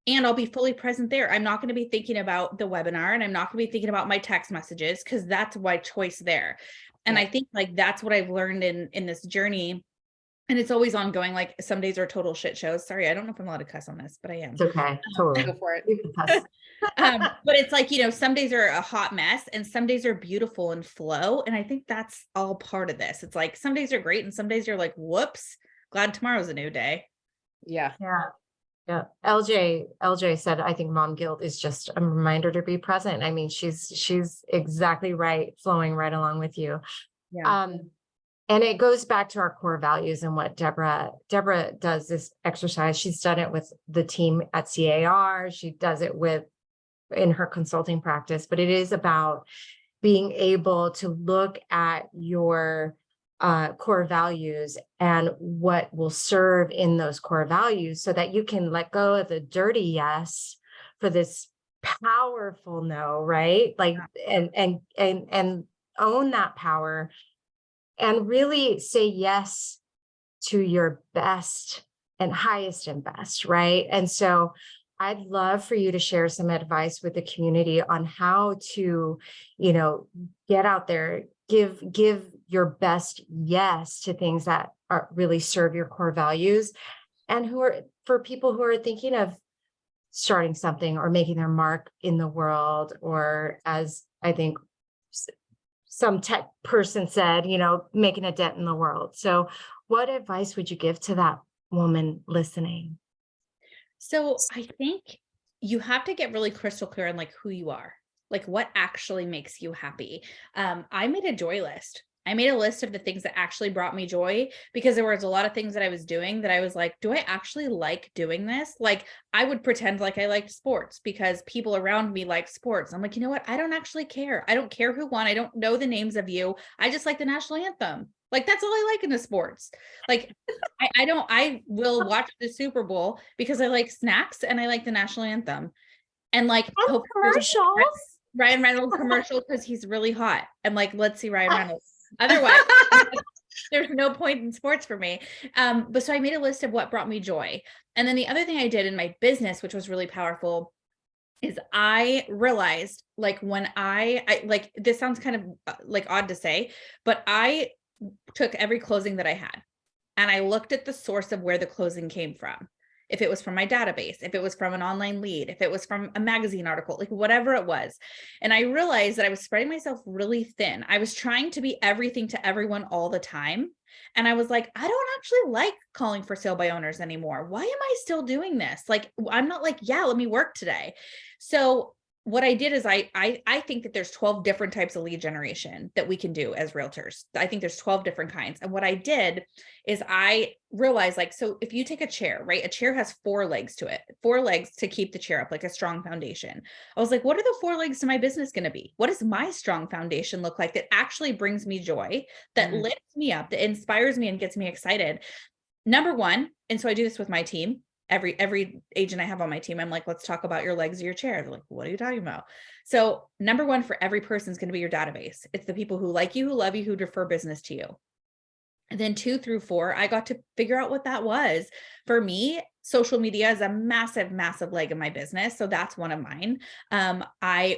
and I'll be fully present there. I'm not going to be thinking about the webinar and I'm not going to be thinking about my text messages because that's my choice there. And I think that's what I've learned in this journey. And it's always ongoing. Some days are total shit shows. Sorry, I don't know if I'm allowed to cuss on this, but I am. It's okay. Totally. Go for it. You can cuss. But it's some days are a hot mess and some days are beautiful and flow. And I think that's all part of this. It's some days are great and some days you're whoops, glad tomorrow's a new day. Yeah. Yeah. Yeah. LJ said, I think mom guilt is just a reminder to be present. I mean, she's exactly right, flowing right along with you. Yeah. And it goes back to our core values and what Deborah does this exercise. She's done it with the team at CAR. She does it in her consulting practice, but it is about being able to look at your core values and what will serve in those core values so that you can let go of the dirty yes for this powerful no, right? And own that power and really say yes to your best and highest and best, right? And so I'd love for you to share some advice with the community on how to, get out there, give your best yes to things that really serve your core values, and for people who are thinking of starting something or making their mark in the world, or as I think some tech person said, making a dent in the world. So what advice would you give to that woman listening? So I think you have to get really crystal clear on who you are, what actually makes you happy. I made a joy list. I made a list of the things that actually brought me joy, because there was a lot of things that I was doing that I was do I actually like doing this? I would pretend I liked sports because people around me like sports. I'm you know what? I don't actually care. I don't care who won. I don't know the names of you. I just like the national anthem. That's all I like in the sports. I will watch the Super Bowl because I like snacks and I like the national anthem. And hope commercials. Ryan Reynolds commercial because he's really hot. And let's see Ryan Reynolds. Otherwise, there's no point in sports for me. But so I made a list of what brought me joy. And then the other thing I did in my business, which was really powerful, is I realized when I this sounds kind of odd to say, but I took every closing that I had and I looked at the source of where the closing came from. If it was from my database, if it was from an online lead, if it was from a magazine article, whatever it was. And I realized that I was spreading myself really thin. I was trying to be everything to everyone all the time. And I was I don't actually like calling for sale by owners anymore. Why am I still doing this? I'm not yeah, let me work today. So what I did is I think that there's 12 different types of lead generation that we can do as realtors. I think there's 12 different kinds. And what I did is I realized so if you take a chair, right? A chair has 4 legs to it, 4 legs to keep the chair up, a strong foundation. I was what are the 4 legs to my business going to be? What does my strong foundation look like that actually brings me joy, that lifts me up, that inspires me and gets me excited? Number 1. And so I do this with my team. Every agent I have on my team, I'm let's talk about your legs of your chair. They're what are you talking about? So number 1 for every person is going to be your database. It's the people who like you, who love you, who refer business to you. And then 2 through 4, I got to figure out what that was. For me, social media is a massive, massive leg of my business. So that's one of mine.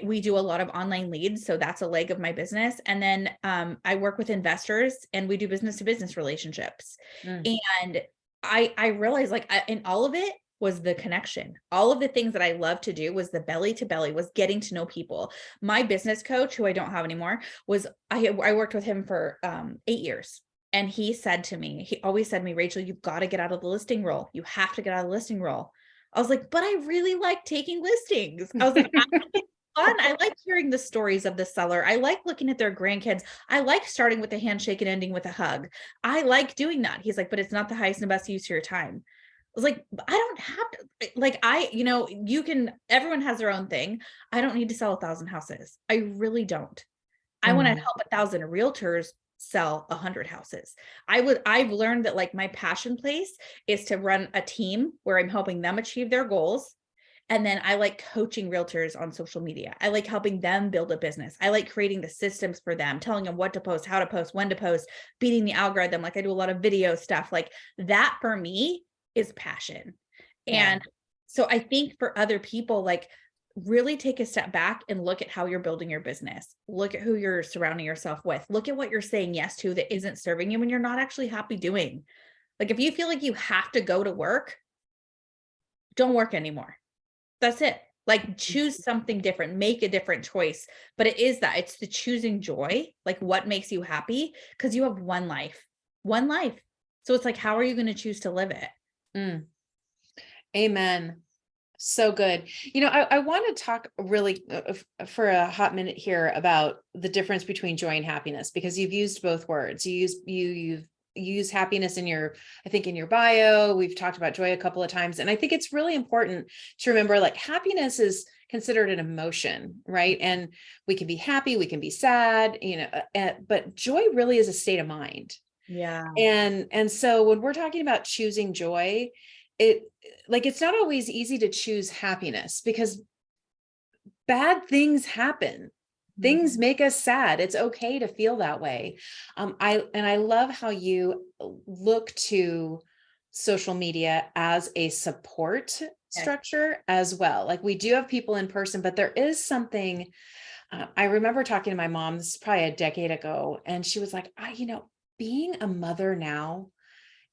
We do a lot of online leads. So that's a leg of my business. And then I work with investors and we do business to business relationships. And I realized in all of it, was the connection. All of the things that I love to do was the belly to belly, was getting to know people. My business coach, who I don't have anymore, was, I worked with him for 8 years. And he said to me, he always said to me, Rachel, you've got to get out of the listing role. You have to get out of the listing role. I was like, but I really like taking listings. I was like, fun. I like hearing the stories of the seller. I like looking at their grandkids. I like starting with a handshake and ending with a hug. I like doing that. He's like, but it's not the highest and best use of your time. I was like, I don't have to, like, you can, everyone has their own thing. I don't need to sell 1,000 houses. I really don't. I want to help 1,000 realtors sell 100 houses. I've learned that, like, my passion place is to run a team where I'm helping them achieve their goals. And then I like coaching realtors on social media. I like helping them build a business. I like creating the systems for them, telling them what to post, how to post, when to post, beating the algorithm. Like, I do a lot of video stuff. Like, that for me is passion. Yeah. And so I think for other people, like, really take a step back and look at how you're building your business. Look at who you're surrounding yourself with. Look at what you're saying yes to that isn't serving you and you're not actually happy doing. Like, if you feel like you have to go to work, don't work anymore. That's it. Like, choose something different, make a different choice. But it's the choosing joy, like what makes you happy, because you have one life. So it's like, how are you going to choose to live it? Amen. So good. I want to talk really for a hot minute here about the difference between joy and happiness, because you've used both words. You've use happiness in your bio. We've talked about joy a couple of times. And I think it's really important to remember, like, happiness is considered an emotion, right? And we can be happy, we can be sad, but joy really is a state of mind. Yeah. And so when we're talking about choosing joy, it's not always easy to choose happiness, because bad things happen. Things make us sad. It's okay to feel that way. I love how you look to social media as a support structure as well. Like, we do have people in person, but there is something, I remember talking to my mom, this is probably a decade ago, and she was like, being a mother now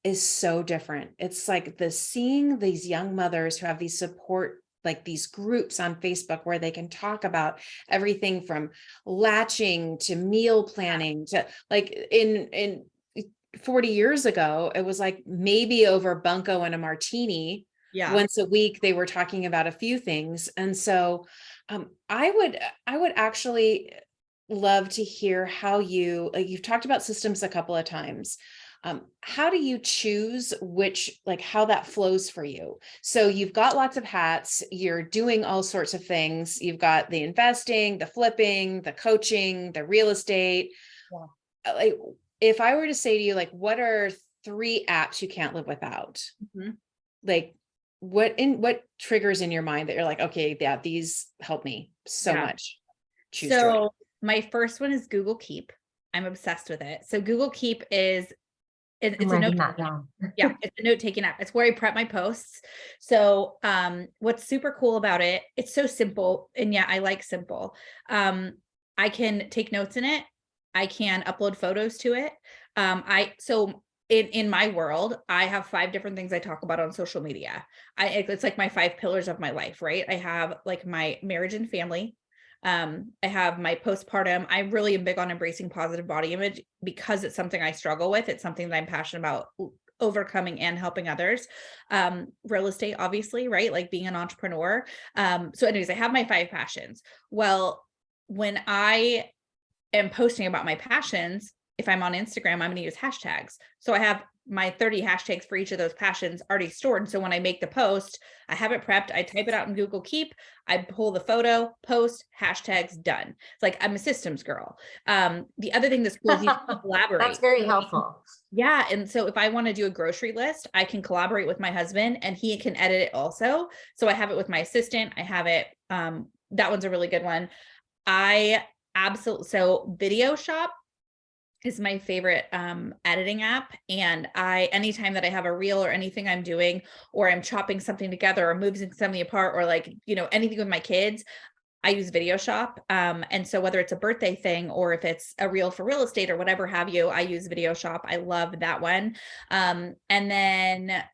is so different. It's like seeing these young mothers who have these support, like these groups on Facebook where they can talk about everything from latching to meal planning to, like, in 40 years ago, it was like maybe over bunko and a martini. Yeah. Once a week, they were talking about a few things. And so I would actually love to hear how you've talked about systems a couple of times. How do you choose how that flows for you? So you've got lots of hats, you're doing all sorts of things. You've got the investing, the flipping, the coaching, the real estate. Yeah. Like, if I were to say to you, like, what are 3 apps you can't live without? Like, what triggers in your mind that you're like, okay, yeah, these help me so much. Choose joy. My first one is Google Keep. I'm obsessed with it. So Google Keep is, it's a note down. Yeah, it's a note-taking app. It's where I prep my posts. So what's super cool about it, it's so simple. And yeah, I like simple. I can take notes in it. I can upload photos to it. In my world, I have 5 different things I talk about on social media. It's like my 5 pillars of my life, right? I have, like, my marriage and family. I have my postpartum. I really am big on embracing positive body image because it's something I struggle with. It's something that I'm passionate about overcoming and helping others. Real estate, obviously, right? Like, being an entrepreneur. So anyways, I have my 5 passions. Well, when I am posting about my passions, if I'm on Instagram, I'm going to use hashtags. So I have my 30 hashtags for each of those passions already stored. So when I make the post, I have it prepped, I type it out in Google Keep, I pull the photo, post, hashtags, done. It's like, I'm a systems girl. The other thing that's cool is you can collaborate. That's very helpful. Yeah. And so if I want to do a grocery list, I can collaborate with my husband and he can edit it also. So I have it with my assistant. I have it. That one's a really good one. So Video Shop is my favorite editing app. And anytime that I have a reel or anything I'm doing, or I'm chopping something together or moving something apart, or like, anything with my kids, I use Video Shop. And so whether it's a birthday thing or if it's a reel for real estate or whatever have you, I use Video Shop. I love that one. And then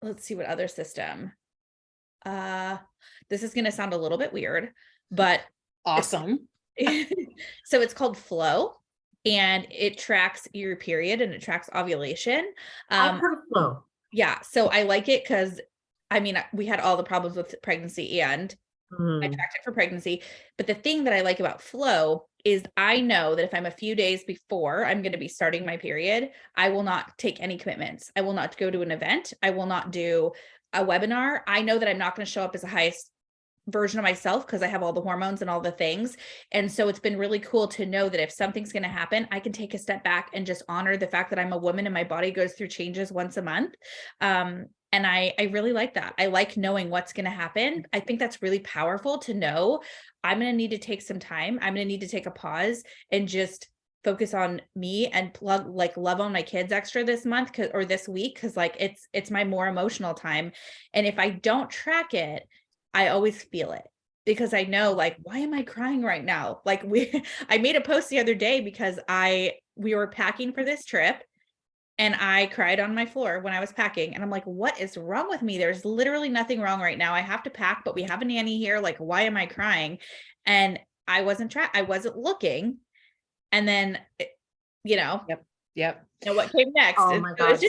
let's see what other system. This is going to sound a little bit weird, but Awesome. so it's called Flow, and it tracks your period and it tracks ovulation. I've heard of Flow. Yeah. So I like it because I mean, we had all the problems with pregnancy and I tracked it for pregnancy. But the thing that I like about Flow is I know that if I'm a few days before I'm going to be starting my period, I will not take any commitments. I will not go to an event. I will not do a webinar. I know that I'm not going to show up as the highest version of myself because I have all the hormones and all the things. And so it's been really cool to know that if something's going to happen, I can take a step back and just honor the fact that I'm a woman and my body goes through changes once a month. And I really like that. I like knowing what's going to happen. I think that's really powerful to know I'm going to need to take some time. I'm going to need to take a pause and just focus on me and love on my kids extra this month or this week. Cause like, it's my more emotional time. And if I don't track it, I always feel it because I know like, why am I crying right now? Like I made a post the other day because we were packing for this trip and I cried on my floor when I was packing and I'm like, what is wrong with me? There's literally nothing wrong right now. I have to pack, but we have a nanny here. Like, why am I crying? And I wasn't looking. And then, Yep. What came next? Oh my God.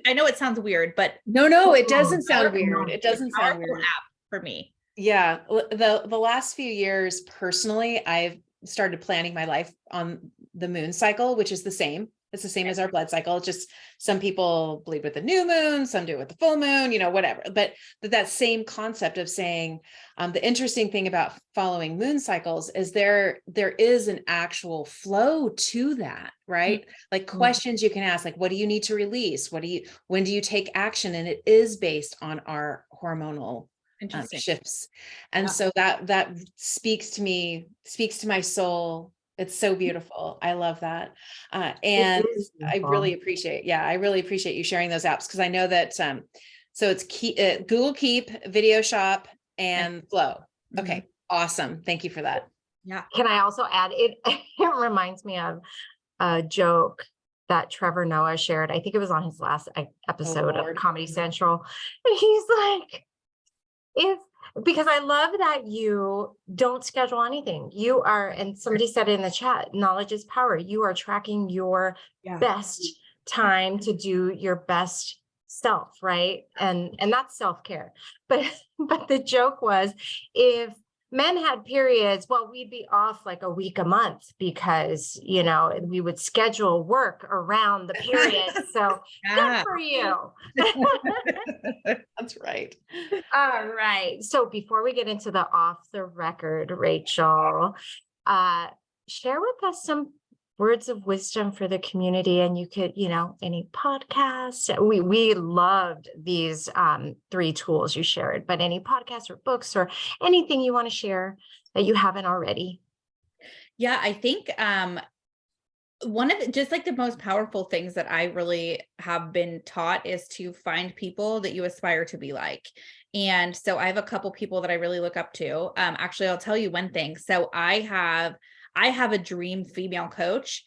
I know it sounds weird, but No, it doesn't sound weird. It doesn't sound weird. App for me. Yeah. The last few years, personally, I've started planning my life on the moon cycle, which is the same. It's the same as our blood cycle. It's just some people bleed with the new moon, some do it with the full moon, whatever. But that same concept of saying, the interesting thing about following moon cycles is there is an actual flow to that, right? Like questions you can ask, like, what do you need to release? When do you take action? And it is based on our hormonal shifts. And so that speaks to my soul. It's so beautiful. I love that. And I really appreciate you sharing those apps because I know that, so it's Google Keep, Video Shop, and Flow. Okay. Awesome. Thank you for that. Yeah. Can I also add, it reminds me of a joke that Trevor Noah shared. I think it was on his last episode of Comedy Central. And he's like, because I love that you don't schedule anything. You are, and somebody said in the chat, knowledge is power. You are tracking your best time to do your best self, right? And that's self-care. But the joke was, if men had periods, well, we'd be off like a week a month because, we would schedule work around the period. So good for you. That's right. All right. So before we get into the off the record, Rachel, share with us some words of wisdom for the community. And you could, any podcasts. We loved these 3 tools you shared, but any podcasts or books or anything you want to share that you haven't already. Yeah, I think one of just like the most powerful things that I really have been taught is to find people that you aspire to be like. And so I have a couple people that I really look up to. Actually, I'll tell you one thing. So I have a dream female coach.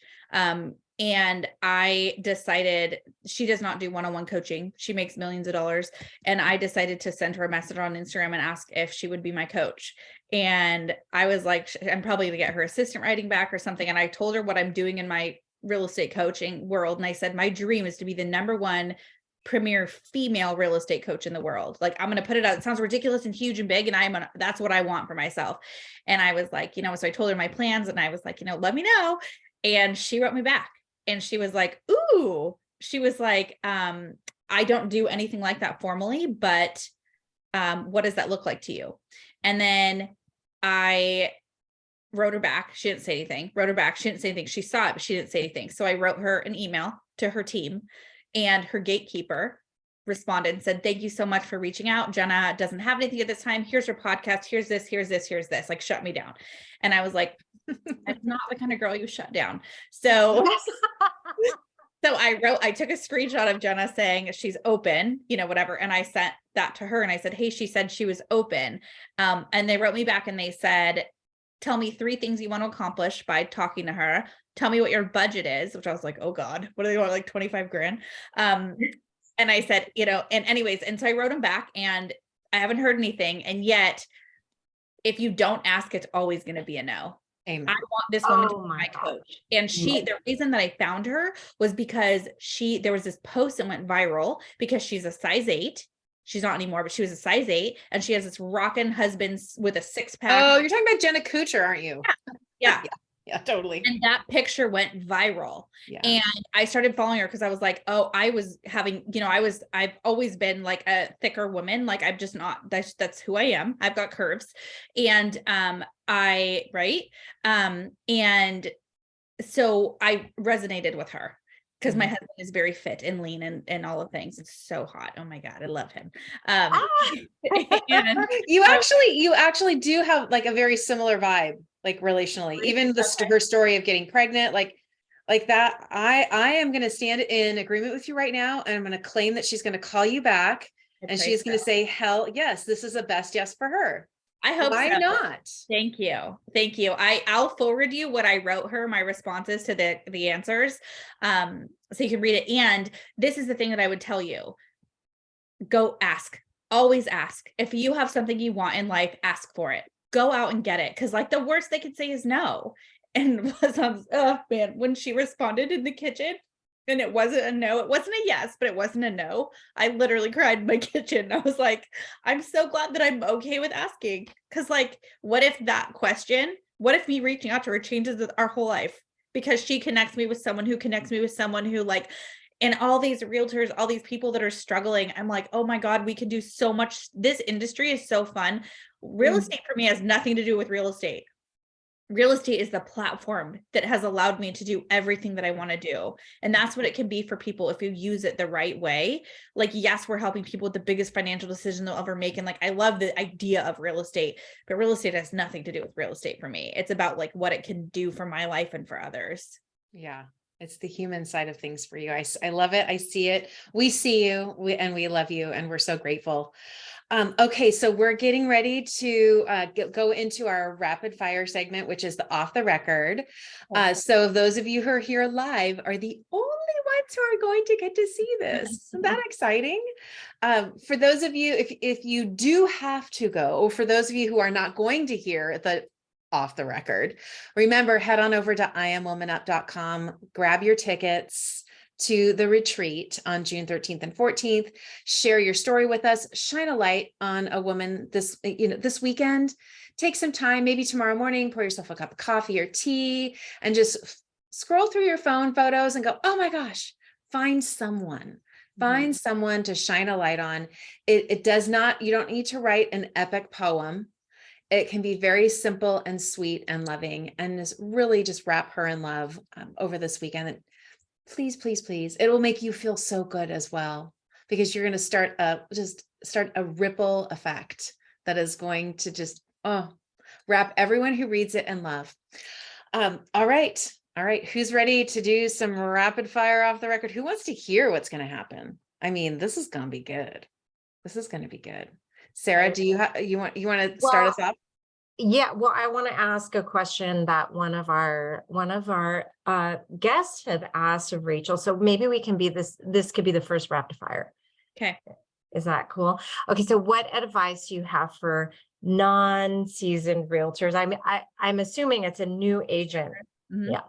And I decided she does not do one-on-one coaching. She makes millions of dollars. And I decided to send her a message on Instagram and ask if she would be my coach. And I was like, I'm probably going to get her assistant writing back or something. And I told her what I'm doing in my real estate coaching world. And I said, my dream is to be the #1 premier female real estate coach in the world. Like, I'm going to put it out. It sounds ridiculous and huge and big. And that's what I want for myself. And I was like, so I told her my plans and I was like, let me know. And she wrote me back and she was like, ooh, she was like, I don't do anything like that formally, but what does that look like to you? And then I wrote her back. She didn't say anything. Wrote her back. She didn't say anything. She saw it, but she didn't say anything. So I wrote her an email to her team, and her gatekeeper responded and said, thank you so much for reaching out. Jenna doesn't have anything at this time. Here's her podcast. Here's this, here's this, here's this, like, shut me down. And I was like, I'm not the kind of girl you shut down. So I took a screenshot of Jenna saying she's open, whatever. And I sent that to her and I said, hey, she said she was open. And they wrote me back and they said, tell me 3 things you want to accomplish by talking to her. Tell me what your budget is, which I was like, oh God, what do they want? Like 25 grand. And I said, and anyways, and so I wrote them back and I haven't heard anything. And yet, if you don't ask, it's always going to be a no. Amen. I want this woman to Oh be my my God. coach. And the reason that I found her was because there was this post that went viral because she's a size 8. She's not anymore, but she was a size 8, and she has this rockin' husband with a 6-pack. Oh, you're talking about Jenna Kutcher, aren't you? Yeah. Yeah, totally. And that picture went viral. Yeah. And I started following her because I was like, oh, I was having, I've always been like a thicker woman. Like I'm just not, that's who I am. I've got curves. And and so I resonated with her because my husband is very fit and lean and all of things. It's so hot. Oh my God, I love him. And You actually do have like a very similar vibe, like relationally, even her story of getting pregnant, like that. I am going to stand in agreement with you right now. And I'm going to claim that she's going to call you back and she's going to say, hell yes, this is the best yes for her. I hope Why so. not? Thank you. Thank you. I'll forward you what I wrote her, my responses to the answers. So you can read it. And this is the thing that I would tell you. Go ask. Always ask. If you have something you want in life, ask for it. Go out and get it. Cause like the worst they could say is no. And oh man, when she responded in the kitchen, and it wasn't a no, it wasn't a yes, but it wasn't a no. I literally cried in my kitchen. I was like, I'm so glad that I'm okay with asking. Cause like, what if me reaching out to her changes our whole life? Because she connects me with someone who connects me with someone who like, and all these realtors, all these people that are struggling. I'm like, oh my God, we can do so much. This industry is so fun. Real estate for me has nothing to do with real estate. Real estate is the platform that has allowed me to do everything that I want to do. And that's what it can be for people if you use it the right way. Like, yes, we're helping people with the biggest financial decision they'll ever make. And like, I love the idea of real estate, but real estate has nothing to do with real estate for me. It's about like what it can do for my life and for others. Yeah. It's the human side of things for you. I love it. I see it. We see you and we love you. And we're so grateful. Okay, so we're getting ready to go into our rapid fire segment, which is the off the record. So those of you who are here live are the only ones who are going to get to see this. Isn't that exciting? For those of you, if you do have to go, for those of you who are not going to hear the off the record, remember, head on over to IamWomanUp.com, grab your tickets to the retreat on June 13th and 14th. Share your story with us, shine a light on a woman this weekend. Take some time, maybe tomorrow morning, pour yourself a cup of coffee or tea and just scroll through your phone photos and go, oh my gosh, find someone to shine a light on. It does not, you don't need to write an epic poem. It can be very simple and sweet and loving, and just really just wrap her in love over this weekend. And please, please, please, it will make you feel so good as well, because you're going to start a ripple effect that is going to just wrap everyone who reads it in love. All right. Who's ready to do some rapid fire off the record? Who wants to hear what's going to happen? I mean, this is going to be good. Sarah, do you want to start us off? Yeah, well, I want to ask a question that one of our guests had asked of Rachel. So maybe we can be this could be the first rapid fire. Okay. Is that cool? Okay, so what advice do you have for non-seasoned realtors? I'm assuming it's a new agent. Mm-hmm. Yeah.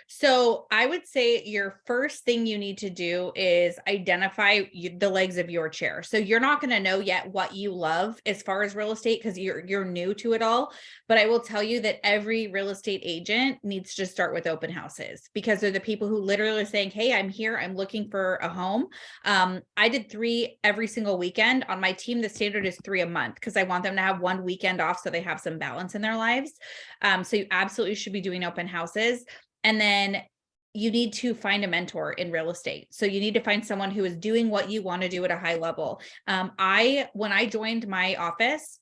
So I would say your first thing you need to do is identify the legs of your chair. So you're not going to know yet what you love as far as real estate because you're new to it all. But I will tell you that every real estate agent needs to start with open houses, because they're the people who literally are saying, hey, I'm here, I'm looking for a home. I did 3 every single weekend. On my team, the standard is 3 a month because I want them to have 1 weekend off so they have some balance in their lives. So you absolutely should be doing open houses. And then you need to find a mentor in real estate. So you need to find someone who is doing what you want to do at a high level. When I joined my office,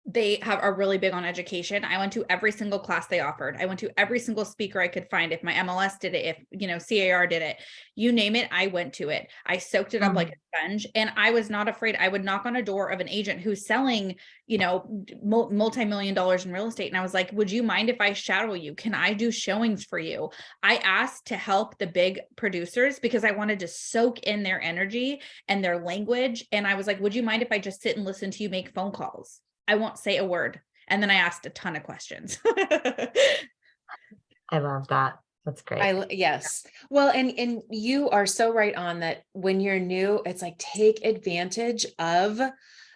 they are really big on education. I went to every single class they offered. I went to every single speaker I could find. If my MLS did it, if CAR did it, you name it, I went to it. I soaked it up like a sponge, and I was not afraid. I would knock on a door of an agent who's selling, multi-million dollars in real estate. And I was like, would you mind if I shadow you? Can I do showings for you? I asked to help the big producers because I wanted to soak in their energy and their language. And I was like, would you mind if I just sit and listen to you make phone calls? I won't say a word. And then I asked a ton of questions. I love that. That's great. Yes. Well, and you are so right on that. When you're new, it's like, take advantage of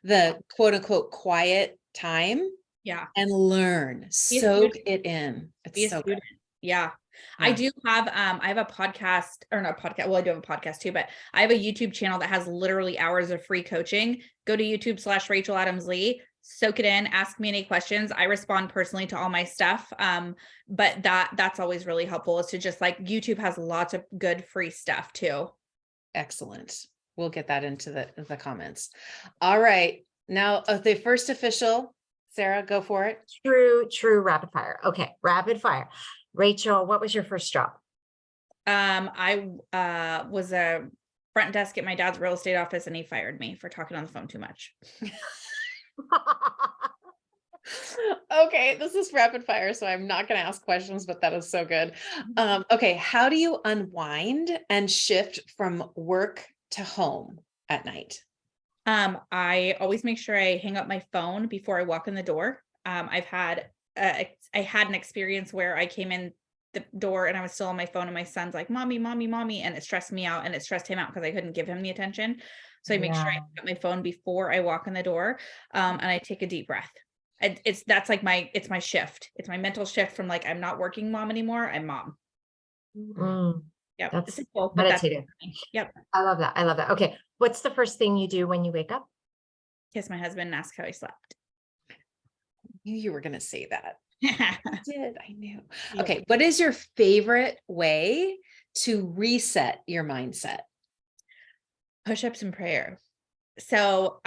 the quote unquote quiet time. Yeah. And learn, soak it in. It's so good. Yeah. I do have, I have a podcast, or not podcast. Well, I do have a podcast too, but I have a YouTube channel that has literally hours of free coaching. Go to YouTube/Rachel_Adams_Lee, soak it in, ask me any questions. I respond personally to all my stuff. But that's always really helpful, is to just like, YouTube has lots of good free stuff too. Excellent. We'll get that into the comments. All right. Now the first official, Sarah, go for it. True rapid fire. Okay. Rapid fire. Rachel, what was your first job? I was a front desk at my dad's real estate office, and he fired me for talking on the phone too much. Okay, this is rapid fire, so I'm not going to ask questions, but that is so good. Okay, how do you unwind and shift from work to home at night? I always make sure I hang up my phone before I walk in the door. I had an experience where I came in the door and I was still on my phone, and my son's like, "Mommy, mommy, mommy," and it stressed me out, and it stressed him out because I couldn't give him the attention. So I make sure I hang up my phone before I walk in the door, and I take a deep breath. It's my shift. It's my mental shift from like, I'm not working mom anymore. I'm mom. Yeah, that's simple, meditative. Yep. I love that. Okay. What's the first thing you do when you wake up? Kiss my husband and ask how he slept. I knew you were going to say that. I did. I knew. Yeah. Okay. What is your favorite way to reset your mindset? Push-ups and prayer. So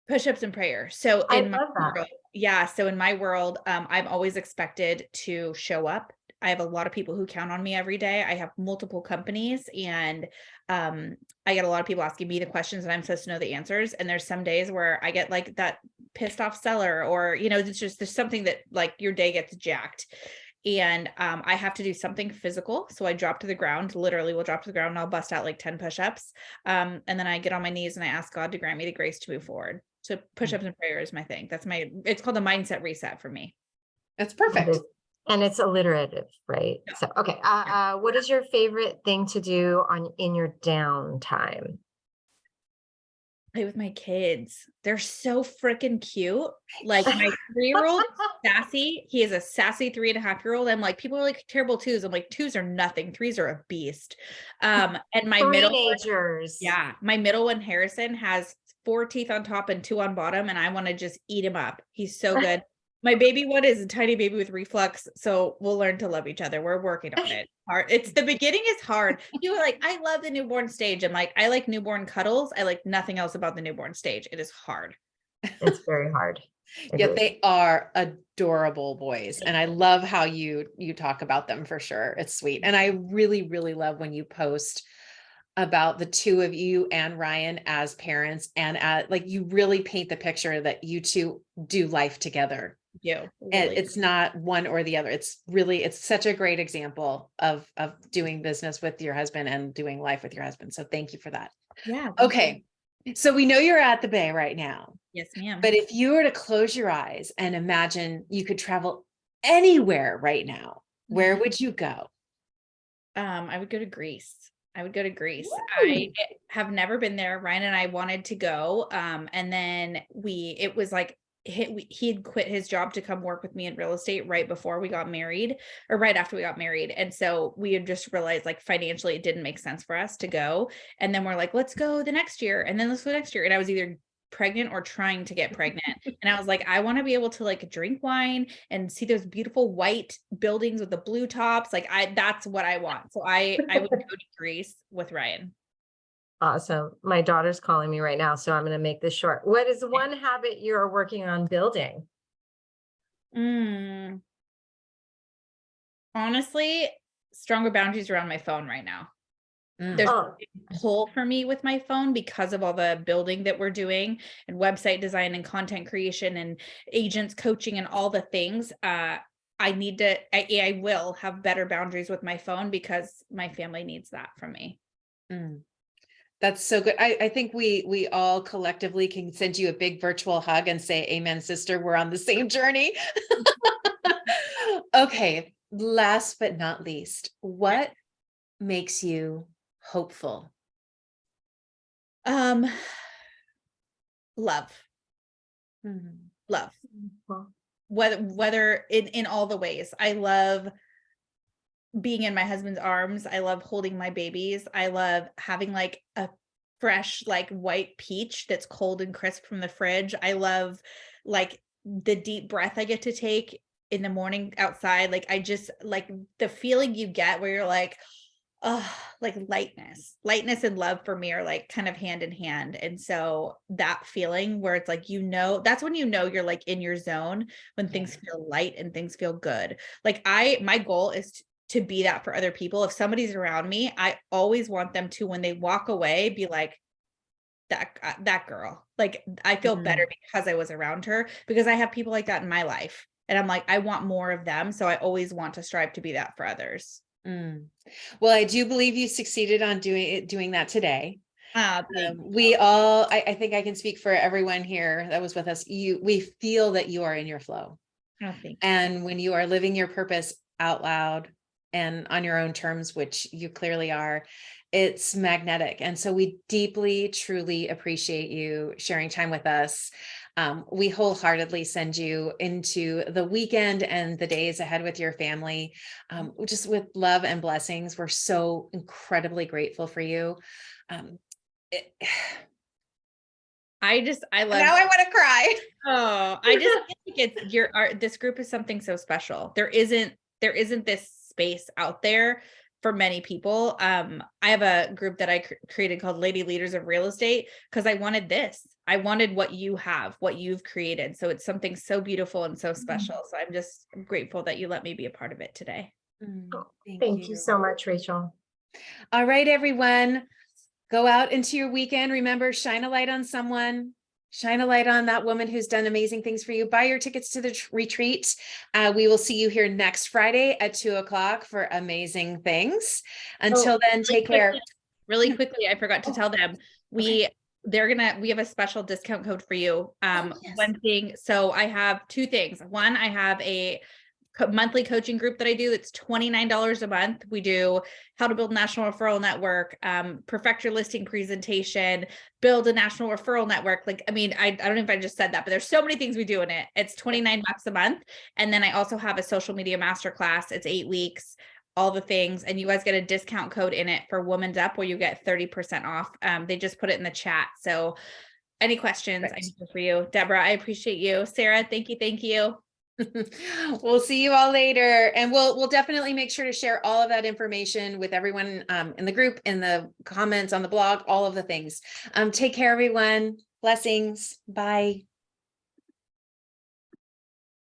push-ups and prayer. So in my world, I'm always expected to show up. I have a lot of people who count on me every day. I have multiple companies, and I get a lot of people asking me the questions, and I'm supposed to know the answers. And there's some days where I get like that pissed off seller, or, it's just, there's something that like your day gets jacked. And I have to do something physical. So I drop to the ground, literally will drop to the ground, and I'll bust out like 10 push-ups. And then I get on my knees and I ask God to grant me the grace to move forward. So push-ups and prayer is my thing. It's called a mindset reset for me. That's perfect. And it's alliterative, right? Yeah. So, okay. What is your favorite thing to do in your downtime? Play with my kids. They're so freaking cute. Like my 3-year-old, sassy. He is a sassy 3.5-year-old. I'm like, people are like terrible 2s. I'm like, 2s are nothing. 3s are a beast. And my my middle one, Harrison, has 4 teeth on top and 2 on bottom, and I want to just eat him up. He's so good. My baby one is a tiny baby with reflux, so we'll learn to love each other. We're working on it. It's the beginning is hard. You were like, I love the newborn stage. I'm like, I like newborn cuddles. I like nothing else about the newborn stage. It is hard. It's very hard. Yet they are adorable boys, and I love how you talk about them for sure. It's sweet, and I really, really love when you post about the 2 of you and Ryan as parents, and like you really paint the picture that you two do life together. Really. And it's not one or the other. It's such a great example of doing business with your husband and doing life with your husband. So thank you for that. Yeah. Okay. So we know you're at the Bay right now. Yes, ma'am. But if you were to close your eyes and imagine you could travel anywhere right now, where would you go? I would go to Greece. Woo! I have never been there. Ryan and I wanted to go. And then it was like, he had quit his job to come work with me in real estate right before we got married, or right after we got married. And so we had just realized like financially it didn't make sense for us to go. And then we're like, let's go the next year. And then let's go next year. And I was either pregnant or trying to get pregnant. And I was like, I want to be able to like drink wine and see those beautiful white buildings with the blue tops. Like that's what I want. So I would go to Greece with Ryan. Awesome. My daughter's calling me right now, so I'm going to make this short. What is one habit you're working on building? Honestly, stronger boundaries around my phone right now. There's Oh, a big pull for me with my phone because of all the building that we're doing and website design and content creation and agents coaching and all the things. I will have better boundaries with my phone because my family needs that from me. That's so good. I think we all collectively can send you a big virtual hug and say, amen, sister, we're on the same journey. Okay, last but not least, what makes you hopeful? Love. Love. well, Whether in all the ways. I love being in my husband's arms. I love holding my babies. I love having like a fresh, like white peach that's cold and crisp from the fridge. I love like the deep breath I get to take in the morning outside. Like I just like the feeling you get where you're like, oh, like lightness and love for me are like kind of hand in hand. And so that feeling where it's like, that's when you're like in your zone, when things feel light and things feel good. Like my goal is to be that for other people. If somebody's around me, I always want them to, when they walk away, be like, that girl. Like I feel better because I was around her, because I have people like that in my life. And I'm like, I want more of them. So I always want to strive to be that for others. Well, I do believe you succeeded on doing that today. We all, I think I can speak for everyone here that was with us. We feel that you are in your flow. Oh, thank you. And when you are living your purpose out loud and on your own terms, which you clearly are, it's magnetic. And so we deeply, truly appreciate you sharing time with us. We wholeheartedly send you into the weekend and the days ahead with your family, just with love and blessings. We're so incredibly grateful for you. I love. Now I want to cry. Oh, I just think this group is something so special. There isn't this space out there for many people. I have a group that I created called Lady Leaders of Real Estate because I wanted this. I wanted what you have, what you've created. So it's something so beautiful and so special. So I'm just grateful that you let me be a part of it today. Thank you so much, Rachel. All right, everyone, go out into your weekend. Remember, shine a light on someone. Shine a light on that woman who's done amazing things for you. Buy your tickets to the retreat. We will see you here next Friday at 2:00 for amazing things. Until then, take care. Really quickly, I forgot to tell them we have a special discount code for you. Yes. One thing. So I have two things. One, I have a monthly coaching group that I do. It's $29 a month. We do how to build a national referral network, perfect your listing presentation, build a national referral network. Like, I mean, I don't know if I just said that, but there's so many things we do in it. It's $29 a month. And then I also have a social media masterclass. It's 8 weeks, all the things. And you guys get a discount code in it for WomanUP where you get 30% off. They just put it in the chat. So any questions I need for you, Deborah, I appreciate you. Sarah, thank you. Thank you. We'll see you all later, and we'll definitely make sure to share all of that information with everyone in the group, in the comments on the blog, all of the things. Take care, everyone. Blessings. Bye.